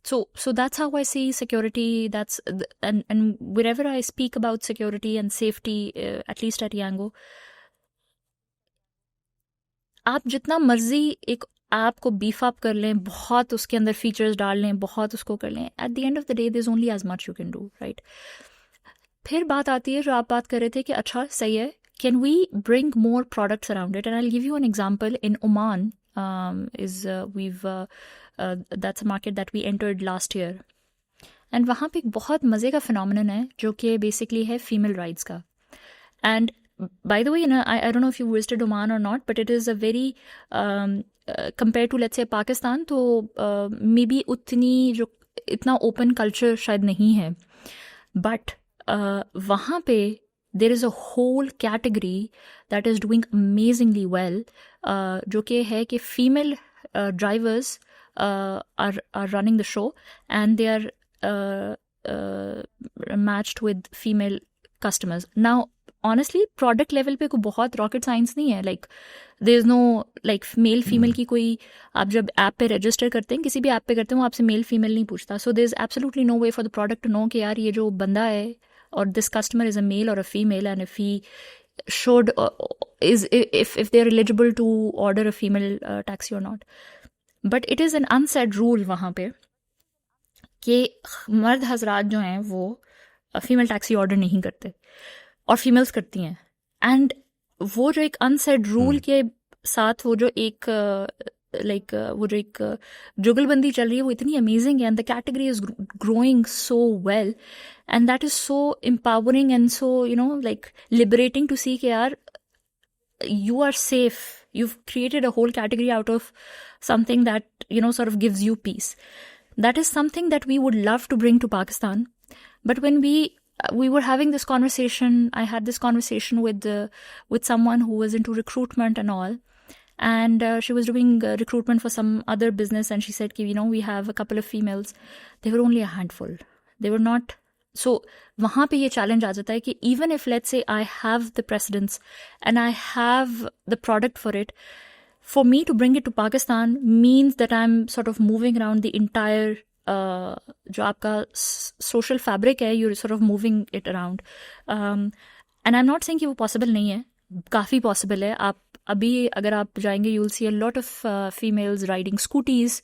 So that's how I see security. That's and wherever I speak about security and safety, at least at Yango, आप जितना मर्जी एक app को beef up कर लें, बहुत उसके अंदर फीचर्स डाल लें, बहुत उसको कर लें, at the end of the day there is only as much you can do, right? फिर बात आती है जो आप बात कर रहे थे कि अच्छा सही है, can we bring more products around it? And I will give you an example. In Oman that's a market that we entered last year, and वहाँ पे एक बहुत मज़े का फिनोमिनन है जो कि बेसिकली है फीमेल राइड्स का. And by the way, I don't know if you visited Oman or not, but it is a very compared to let's say Pakistan, तो maybe इतना open culture शायद नहीं है, but वहाँ पे there is a whole category that is doing amazingly well, जो कि है कि female drivers are running the show and they are matched with female customers. Now honestly product level पे कोई बहुत रॉकेट साइंस नहीं है. Like there is no like male female की कोई, आप जब ऐप पे रजिस्टर करते हैं, किसी भी ऐप पे करते हैं, वो आपसे मेल फीमेल नहीं पूछता. So there is absolutely no way for the product to know कि यार ये जो बंदा है और this customer is a male और a female, and if he should is if they're eligible to order a female taxi or not. But it is an unsaid rule वहाँ पे कि मर्द हजरात जो हैं वो फीमेल टैक्सी ऑर्डर नहीं करते और फीमेल्स करती हैं. एंड वो जो एक अनसेड रूल के साथ वो जो एक like वो जो एक जुगलबंदी चल रही है वो इतनी amazing है, and the category is growing so well, and that is so empowering and so, you know, like liberating to see कि यार you are safe. You've created a whole category out of something that, you know, sort of gives you peace. That is something that we would love to bring to Pakistan. But when we were having this conversation, I had this conversation with someone who was into recruitment and all, and she was doing recruitment for some other business, and she said, you know, we have a couple of females. They were only a handful. They were not. So वहाँ पे ये challenge आ जाता है कि even if let's say I have the precedence and I have the product for it, for me to bring it to Pakistan means that I'm sort of moving around the entire जो आपका social fabric है, you're sort of moving it around. And I'm not saying कि वो possible नहीं है, काफ़ी possible है. आप अभी अगर आप जाएंगे, you'll see a lot of females riding scooties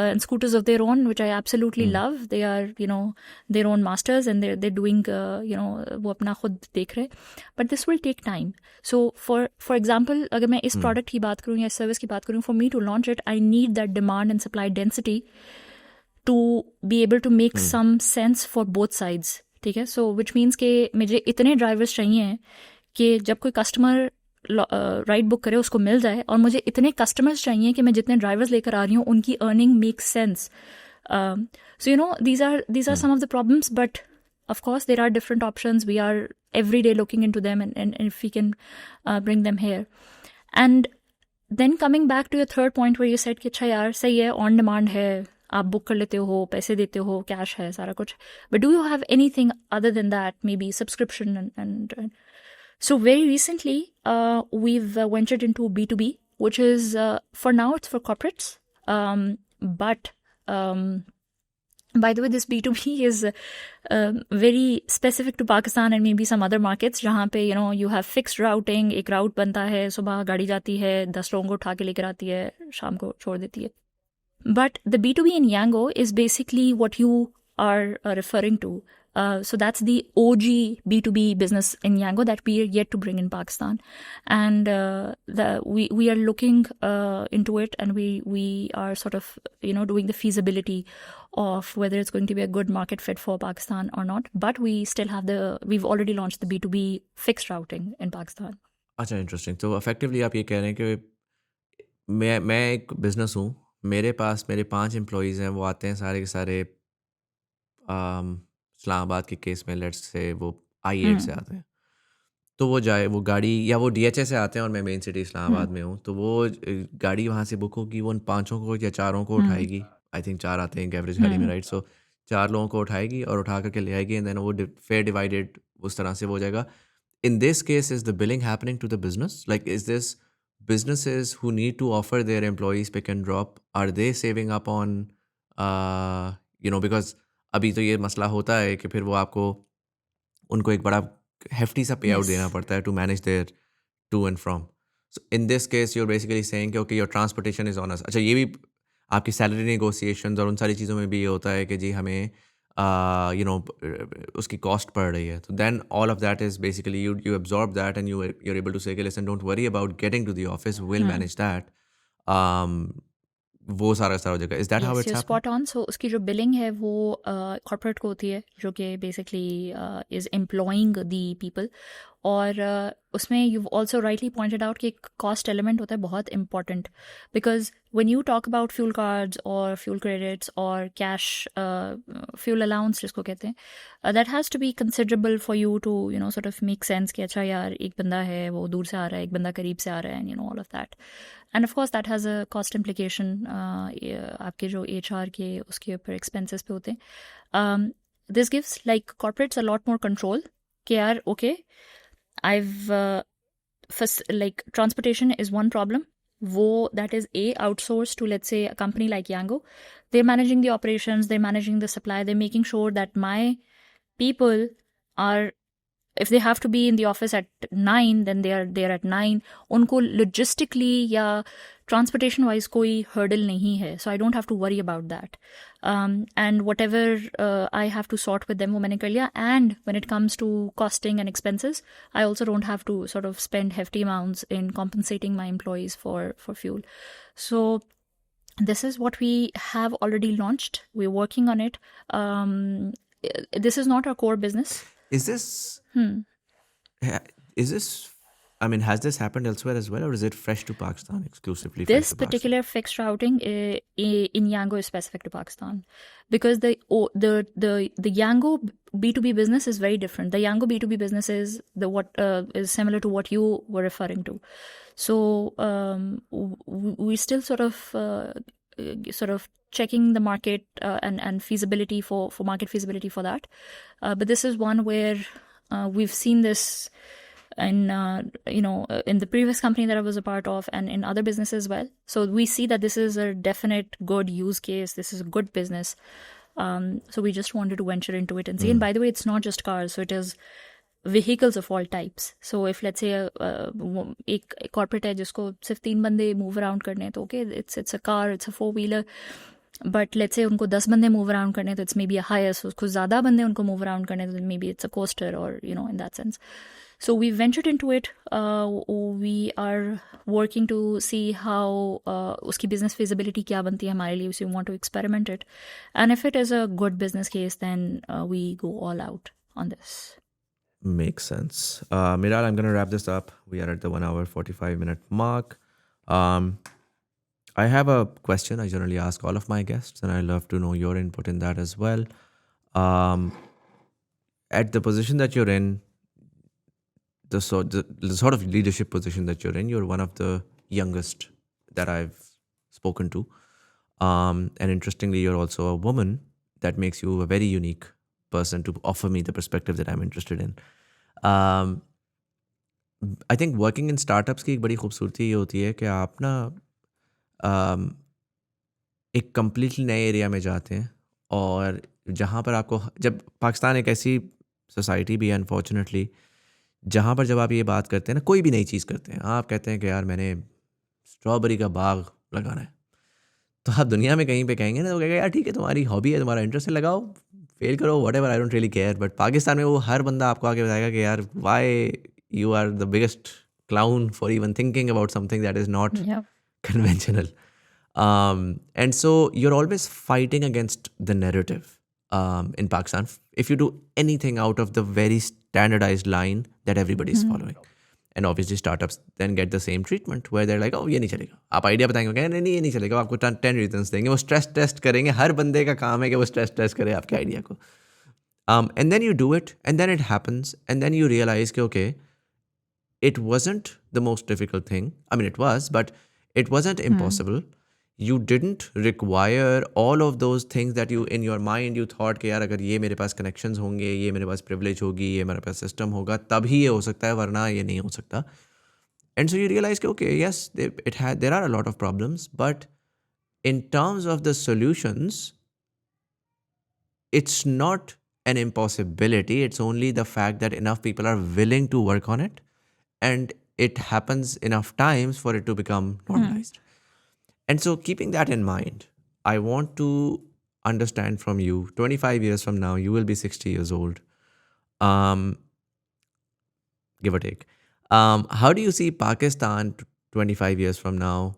and scooters of their own, which I absolutely love. They are, you know, their own masters, and they're doing, you know, वो अपना खुद देख रहे. But this will take time. So for example, अगर मैं इस product की बात करूँ या इस service की बात करूँ, for me to launch it, I need that demand and supply density to be able to make some sense for both sides. ठीक है? So which means कि मुझे इतने drivers चाहिए हैं कि जब कोई कस्टमर राइड बुक करे उसको मिल जाए, और मुझे इतने कस्टमर्स चाहिए कि मैं जितने ड्राइवर्स लेकर आ रही हूँ उनकी earning make sense. So you know these are some of the problems, but of course there are different options. We are every day looking into them, and if we can bring them here. And then coming back to your third point where you said कि अच्छा यार सही है, on demand है, आप book कर लेते हो, पैसे देते हो, कैश है, सारा कुछ. But do you have anything other than that, maybe subscription and So very recently, we've ventured into B2B, which is, for now, it's for corporates. But by the way, this B2B is very specific to Pakistan and maybe some other markets, जहाँ पे, you know, you have fixed routing, एक route बनता है, सुबह गाड़ी जाती है, 10 लोगों को उठा के लेकर आती है, शाम को छोड़ देती है. But the B2B in Yango is basically what you are referring to. So that's the OG B2B business in Yango that we are yet to bring in Pakistan, and we are looking into it, and we are sort of, you know, doing the feasibility of whether it's going to be a good market fit for Pakistan or not. But we still have we've already launched the B2B fixed routing in Pakistan. अच्छा, interesting. तो effectively आप ये कह रहे हैं कि मैं एक बिजनेस हूँ, मेरे पास मेरे 5 एम्प्लॉयज़ हैं, वो आते हैं सारे के सारे इस्लामाबाद के केस में लेट्स से वो I8 से आते हैं, तो वो गाड़ी या वो DHA से आते हैं और मैं मेन सिटी इस्लामाबाद में हूँ, तो वो गाड़ी वहाँ से बुक होगी, वो उन 5 को या 4 को उठाएगी. आई थिंक 4 आते हैं एवरेज गाड़ी में, राइट? सो 4 लोगों को उठाएगी और उठा करके ले आएगी, एंड देन वो फेयर डिवाइडेड उस तरह से हो जाएगा. In this case, is the billing happening to the business? Like, is this businesses who need to offer their employees pick and drop, are they saving up on, you know, because अभी तो ये मसला होता है कि फिर वो आपको उनको एक बड़ा hefty सा payout देना पड़ता है to manage their to and from. So in this case, you're basically saying कि okay, your transportation is on us. अच्छा, ये भी आपकी salary negotiations और उन सारी चीज़ों में भी ये होता है कि जी हमें you know, उसकी cost पड़ रही है. So then all of that is basically you absorb that, and you're able to say, okay, listen, don't worry about getting to the office. We'll manage that. वो सारा हो जाएगा. Is that how it's happening? Spot on. So उसकी जो billing है वो corporate को होती है, जो कि basically is employing the people. और उसमें you've also rightly pointed out कि cost element होता है बहुत important, because when you talk about fuel cards or fuel credits or cash fuel allowance जिसको कहते हैं, that has to be considerable for you to, you know, sort of make sense कि अच्छा यार एक बंदा है वो दूर से आ रहा है, एक बंदा करीब से आ रहा है, and you know all of that. And of course that has a cost implication. आपके जो HR के उसके ऊपर expenses पे होते हैं. This gives like corporates a lot more control कि यार okay, I've like transportation is one problem. That is outsourced to, let's say, a company like Yango. They're managing the operations, they're managing the supply, they're making sure that my people are, if they have to be in the office at 9, then they are at 9. उनको logistically या transportation wise कोई hurdle नहीं है, so I don't have to worry about that. And whatever I have to sort with them वो मैंने कर लिया. And when it comes to costing and expenses, I also don't have to sort of spend hefty amounts in compensating my employees for fuel. So This is what we have already launched. We're working on it. This is not our core business. Is this is this, I mean, has this happened elsewhere as well, or is it fresh to Pakistan, exclusively fresh This to Pakistan? particular fixed routing in Yango is specific to Pakistan, because the Yango B2B business is very different. The Yango B2B business is is similar to what you were referring to. So we still sort of checking the market and feasibility for market feasibility for that. But this is one where we've seen this in in the previous company that I was a part of, and in other businesses as well. So we see that this is a definite good use case. This is a good business. So we just wanted to venture into it and see. And by the way, it's not just cars. So it is vehicles of all types. So if let's say एक corporate है जिसको सिर्फ 3 बंदे move around करने हैं, तो okay, it's a car, it's a 4-wheeler. But let's say उनको 10 बंदे move around करने हैं, तो it's maybe a higher. So उसको ज़्यादा बंदे उनको move around करने हैं, तो maybe it's a coaster, or in that sense. So we ventured into it. We are working to see how uski business feasibility kya banti hai hamare liye. So we want to experiment it, and if it is a good business case, then we go all out on this. Makes sense. Miral, I'm going to wrap this up. We are at the 1 hour 45-minute mark. I have a question I generally ask all of my guests, and I love to know your input in that as well. At the position that you're in, the sort of leadership position that you're in, you're one of the youngest that I've spoken to. And interestingly, you're also a woman. That makes you a very unique person to offer me the perspective that I'm interested in. I think working in startups की एक बड़ी खूबसूरती ये होती है कि आप ना एक completely नए एरिया में जाते हैं, और जहाँ पर आपको, जब पाकिस्तान एक ऐसी सोसाइटी भी है अनफॉर्चुनेटली, जहाँ पर जब आप ये बात करते हैं ना, कोई भी नई चीज़ करते हैं, आप कहते हैं कि यार मैंने स्ट्रॉबेरी का बाग लगाना है, तो आप दुनिया में कहीं पे कहेंगे ना, तो कहेंगे यार ठीक है, तुम्हारी हॉबी है, तुम्हारा इंटरेस्ट है, लगाओ, फेल करो, whatever, I don't really care. But Pakistan में वो हर बंदा आपको आके बताएगा कि यार why you are the biggest clown for even thinking about something that is not conventional. And so you're always fighting against the narrative in Pakistan. If you do anything out of the very standardized line that everybody is following. And obviously startups then get the same treatment where they're like, oh, ये नहीं चलेगा. आप idea बताएंगे, कहेंगे नहीं ये नहीं चलेगा, आपको 10 reasons देंगे, वो स्ट्रेस टेस्ट करेंगे. हर बंदे का काम है कि वो स्ट्रेस टेस्ट करे आपके आइडिया को. And then you do it, and then it happens, and then you realize कि okay, it wasn't the most difficult thing. I mean, it was, but it wasn't impossible. You didn't require all of those things that you, in your mind, you thought कि यार अगर ये मेरे पास connections होंगे, ये मेरे पास privilege होगी, ये मेरे पास system होगा, तभी ये हो सकता है, वरना ये नहीं हो सकता. And so you realize कि okay, yes, there are a lot of problems, but in terms of the solutions, it's not an impossibility. It's only the fact that enough people are willing to work on it, and it happens enough times for it to become normalized. And so keeping that in mind, I want to understand from you, 25 years from now, you will be 60 years old, give or take. How do you see Pakistan 25 years from now,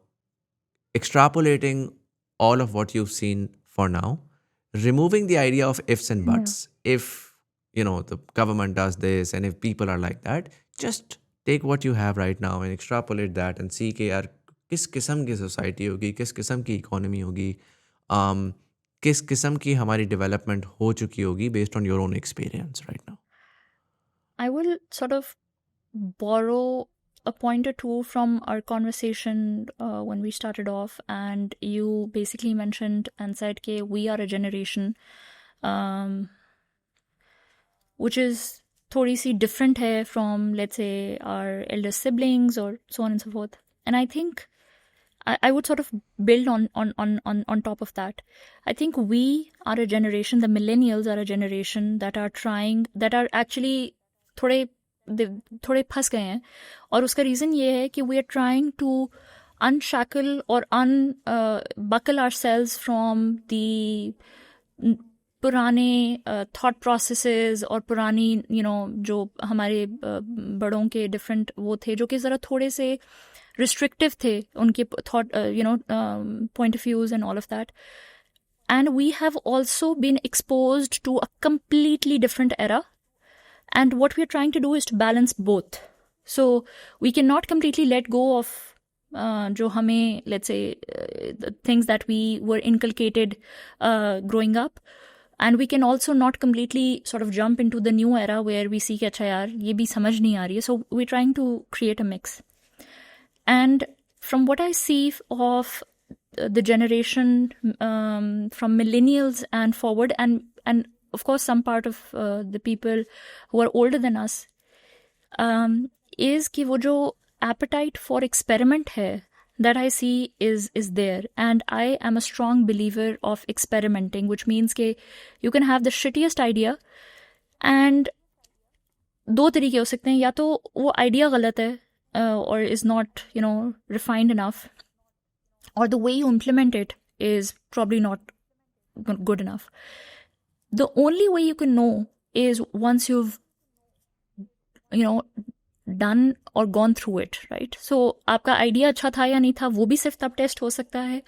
extrapolating all of what you've seen for now, removing the idea of ifs and buts? If, the government does this, and if people are like that, just take what you have right now and extrapolate that and see कि यार किस किस्म की society होगी, किस किस्म की economy होगी, किस किस्म की हमारी डेवलपमेंट हो चुकी होगी based on your own experience right now. I will sort of borrow a point or two from our conversation when we started off, and you basically mentioned and said that we are a generation which is थोड़ी सी different है from, let's say, our elder siblings or so on and so forth. And I think I would sort of build on top of that. I think we are a generation, the millennials are a generation that are actually थोड़े फंस गए हैं, और उसका reason ये है कि we are trying to unshackle or unbuckle ourselves from the पुराने थॉट प्रोसेसेस और पुरानी जो हमारे बड़ों के डिफरेंट वो थे, जो कि ज़रा थोड़े से restrictive थे उनके thought point of views and all of that. And we have also been exposed to a completely different era. And what we're trying to do is to balance both. So we cannot completely let go of जो हमें, let's say, the things that we were inculcated growing up. And we can also not completely sort of jump into the new era where we see कि अच्छा यार ये भी समझ नहीं आ रही है. So we're trying to create a mix. And from what I see of the generation from millennials and forward, and of course some part of the people who are older than us, is कि वो जो appetite for experiment hai that I see is there. And I am a strong believer of experimenting, which means कि you can have the shittiest idea, and दो तरीके हो सकते हैं, या तो वो idea गलत है or is not refined enough, or the way you implement it is probably not good enough. The only way you can know is once you've done or gone through it, right? So आपका idea अच्छा था या नहीं था वो भी सिर्फ तब टेस्ट हो सकता है.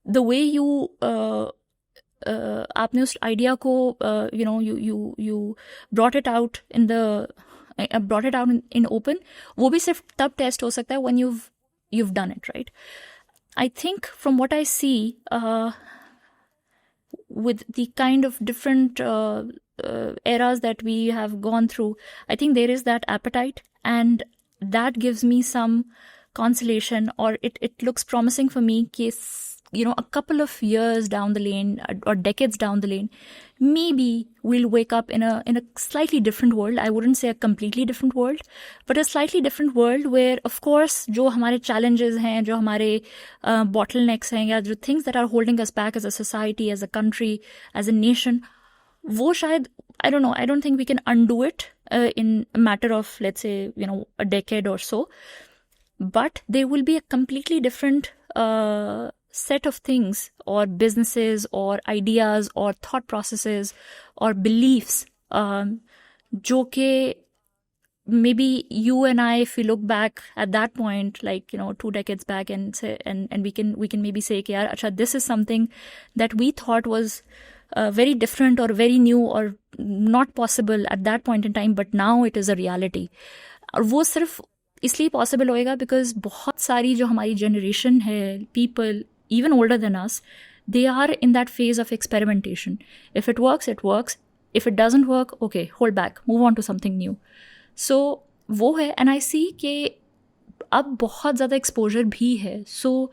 The way you आपने उस idea को you brought it out in open, वो भी सिर्फ तब टेस्ट हो सकता है when you've done it, right? I think from what I see with the kind of different eras that we have gone through, I think there is that appetite, and that gives me some consolation, or it looks promising for me case a couple of years down the lane or decades down the lane, maybe we'll wake up in a slightly different world. I wouldn't say a completely different world, but a slightly different world where, of course, जो हमारे challenges हैं, जो हमारे bottlenecks हैं, या जो things that are holding us back as a society, as a country, as a nation, वो शायद, I don't know, I don't think we can undo it in a matter of, let's say, a decade or so. But there will be a completely different set of things, or businesses, or ideas, or thought processes, or beliefs, जो कि maybe you and I, if we look back at that point, like 2 decades back, and say, and we can maybe say कि यार अच्छा, this is something that we thought was very different or very new or not possible at that point in time, but now it is a reality. और वो सिर्फ इसलिए possible होएगा because बहुत सारी जो हमारी generation है, people even older than us, they are in that phase of experimentation. If it works, it works. If it doesn't work, okay, hold back, move on to something new. So वो है, and I see कि अब बहुत ज़्यादा exposure भी है. So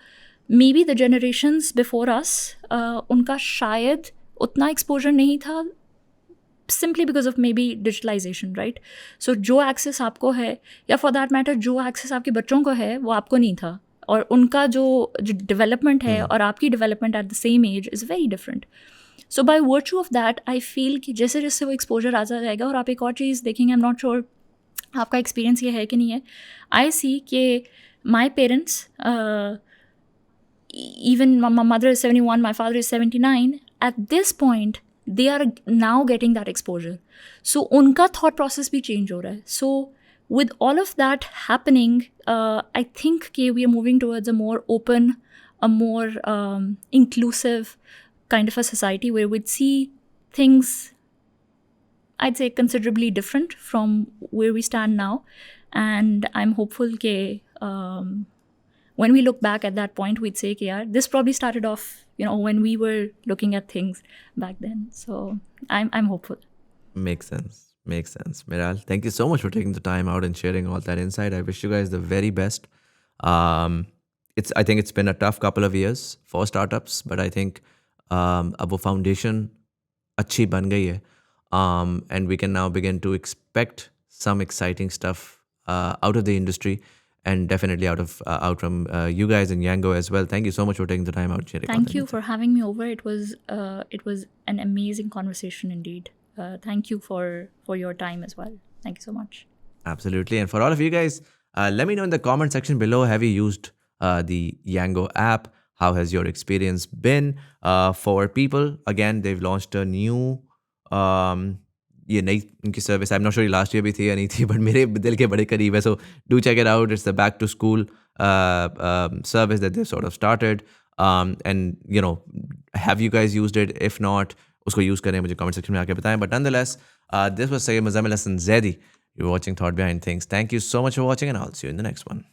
maybe the generations before us, उनका शायद उतना exposure नहीं था, simply because of maybe digitalization, right? So जो access आपको है, या for that matter जो access आपके बच्चों को है, वो आपको नहीं था. और उनका जो development है और आपकी development at the same age is very different. So by virtue of that, I feel कि जैसे जैसे वो exposure आता जाएगा, और आप एक और चीज़ देखेंगे, I'm not sure आपका experience ये है कि नहीं है, I see कि my parents, even my mother is 71, my father is 79, at this point, they are now getting that exposure. So उनका thought process भी change हो रहा है. So with all of that happening, I think we are moving towards a more open, a more inclusive kind of a society where we'd see things, I'd say, considerably different from where we stand now. And I'm hopeful that when we look back at that point, we'd say, yeah, this probably started off, when we were looking at things back then. So I'm hopeful. Makes sense. Miral, thank you so much for taking the time out and sharing all that insight. I wish you guys the very best. I think it's been a tough couple of years for startups, but I think अब वो foundation अच्छी बन गई है, and we can now begin to expect some exciting stuff out of the industry, and definitely out from you guys in Yango as well. Thank you so much for taking the time out and sharing. Thank you for having me over. It was an amazing conversation indeed. Thank you for your time as well. Thank you so much. Absolutely. And for all of you guys, let me know in the comment section below, have you used the Yango app? How has your experience been? For people, again, they've launched a new ये नई उनकी service. I'm not sure ये last year भी थी या नहीं थी, but मेरे दिल के बड़े करीब है. So do check it out. It's the back to school service that they've sort of started. And have you guys used it? If not, उसको use करें, मुझे comment section में आके बताएं. But nonetheless, this was Sayyid Muzammil Hassan Zaidi. You're watching Thought Behind Things. Thank you so much for watching, and I'll see you in the next one.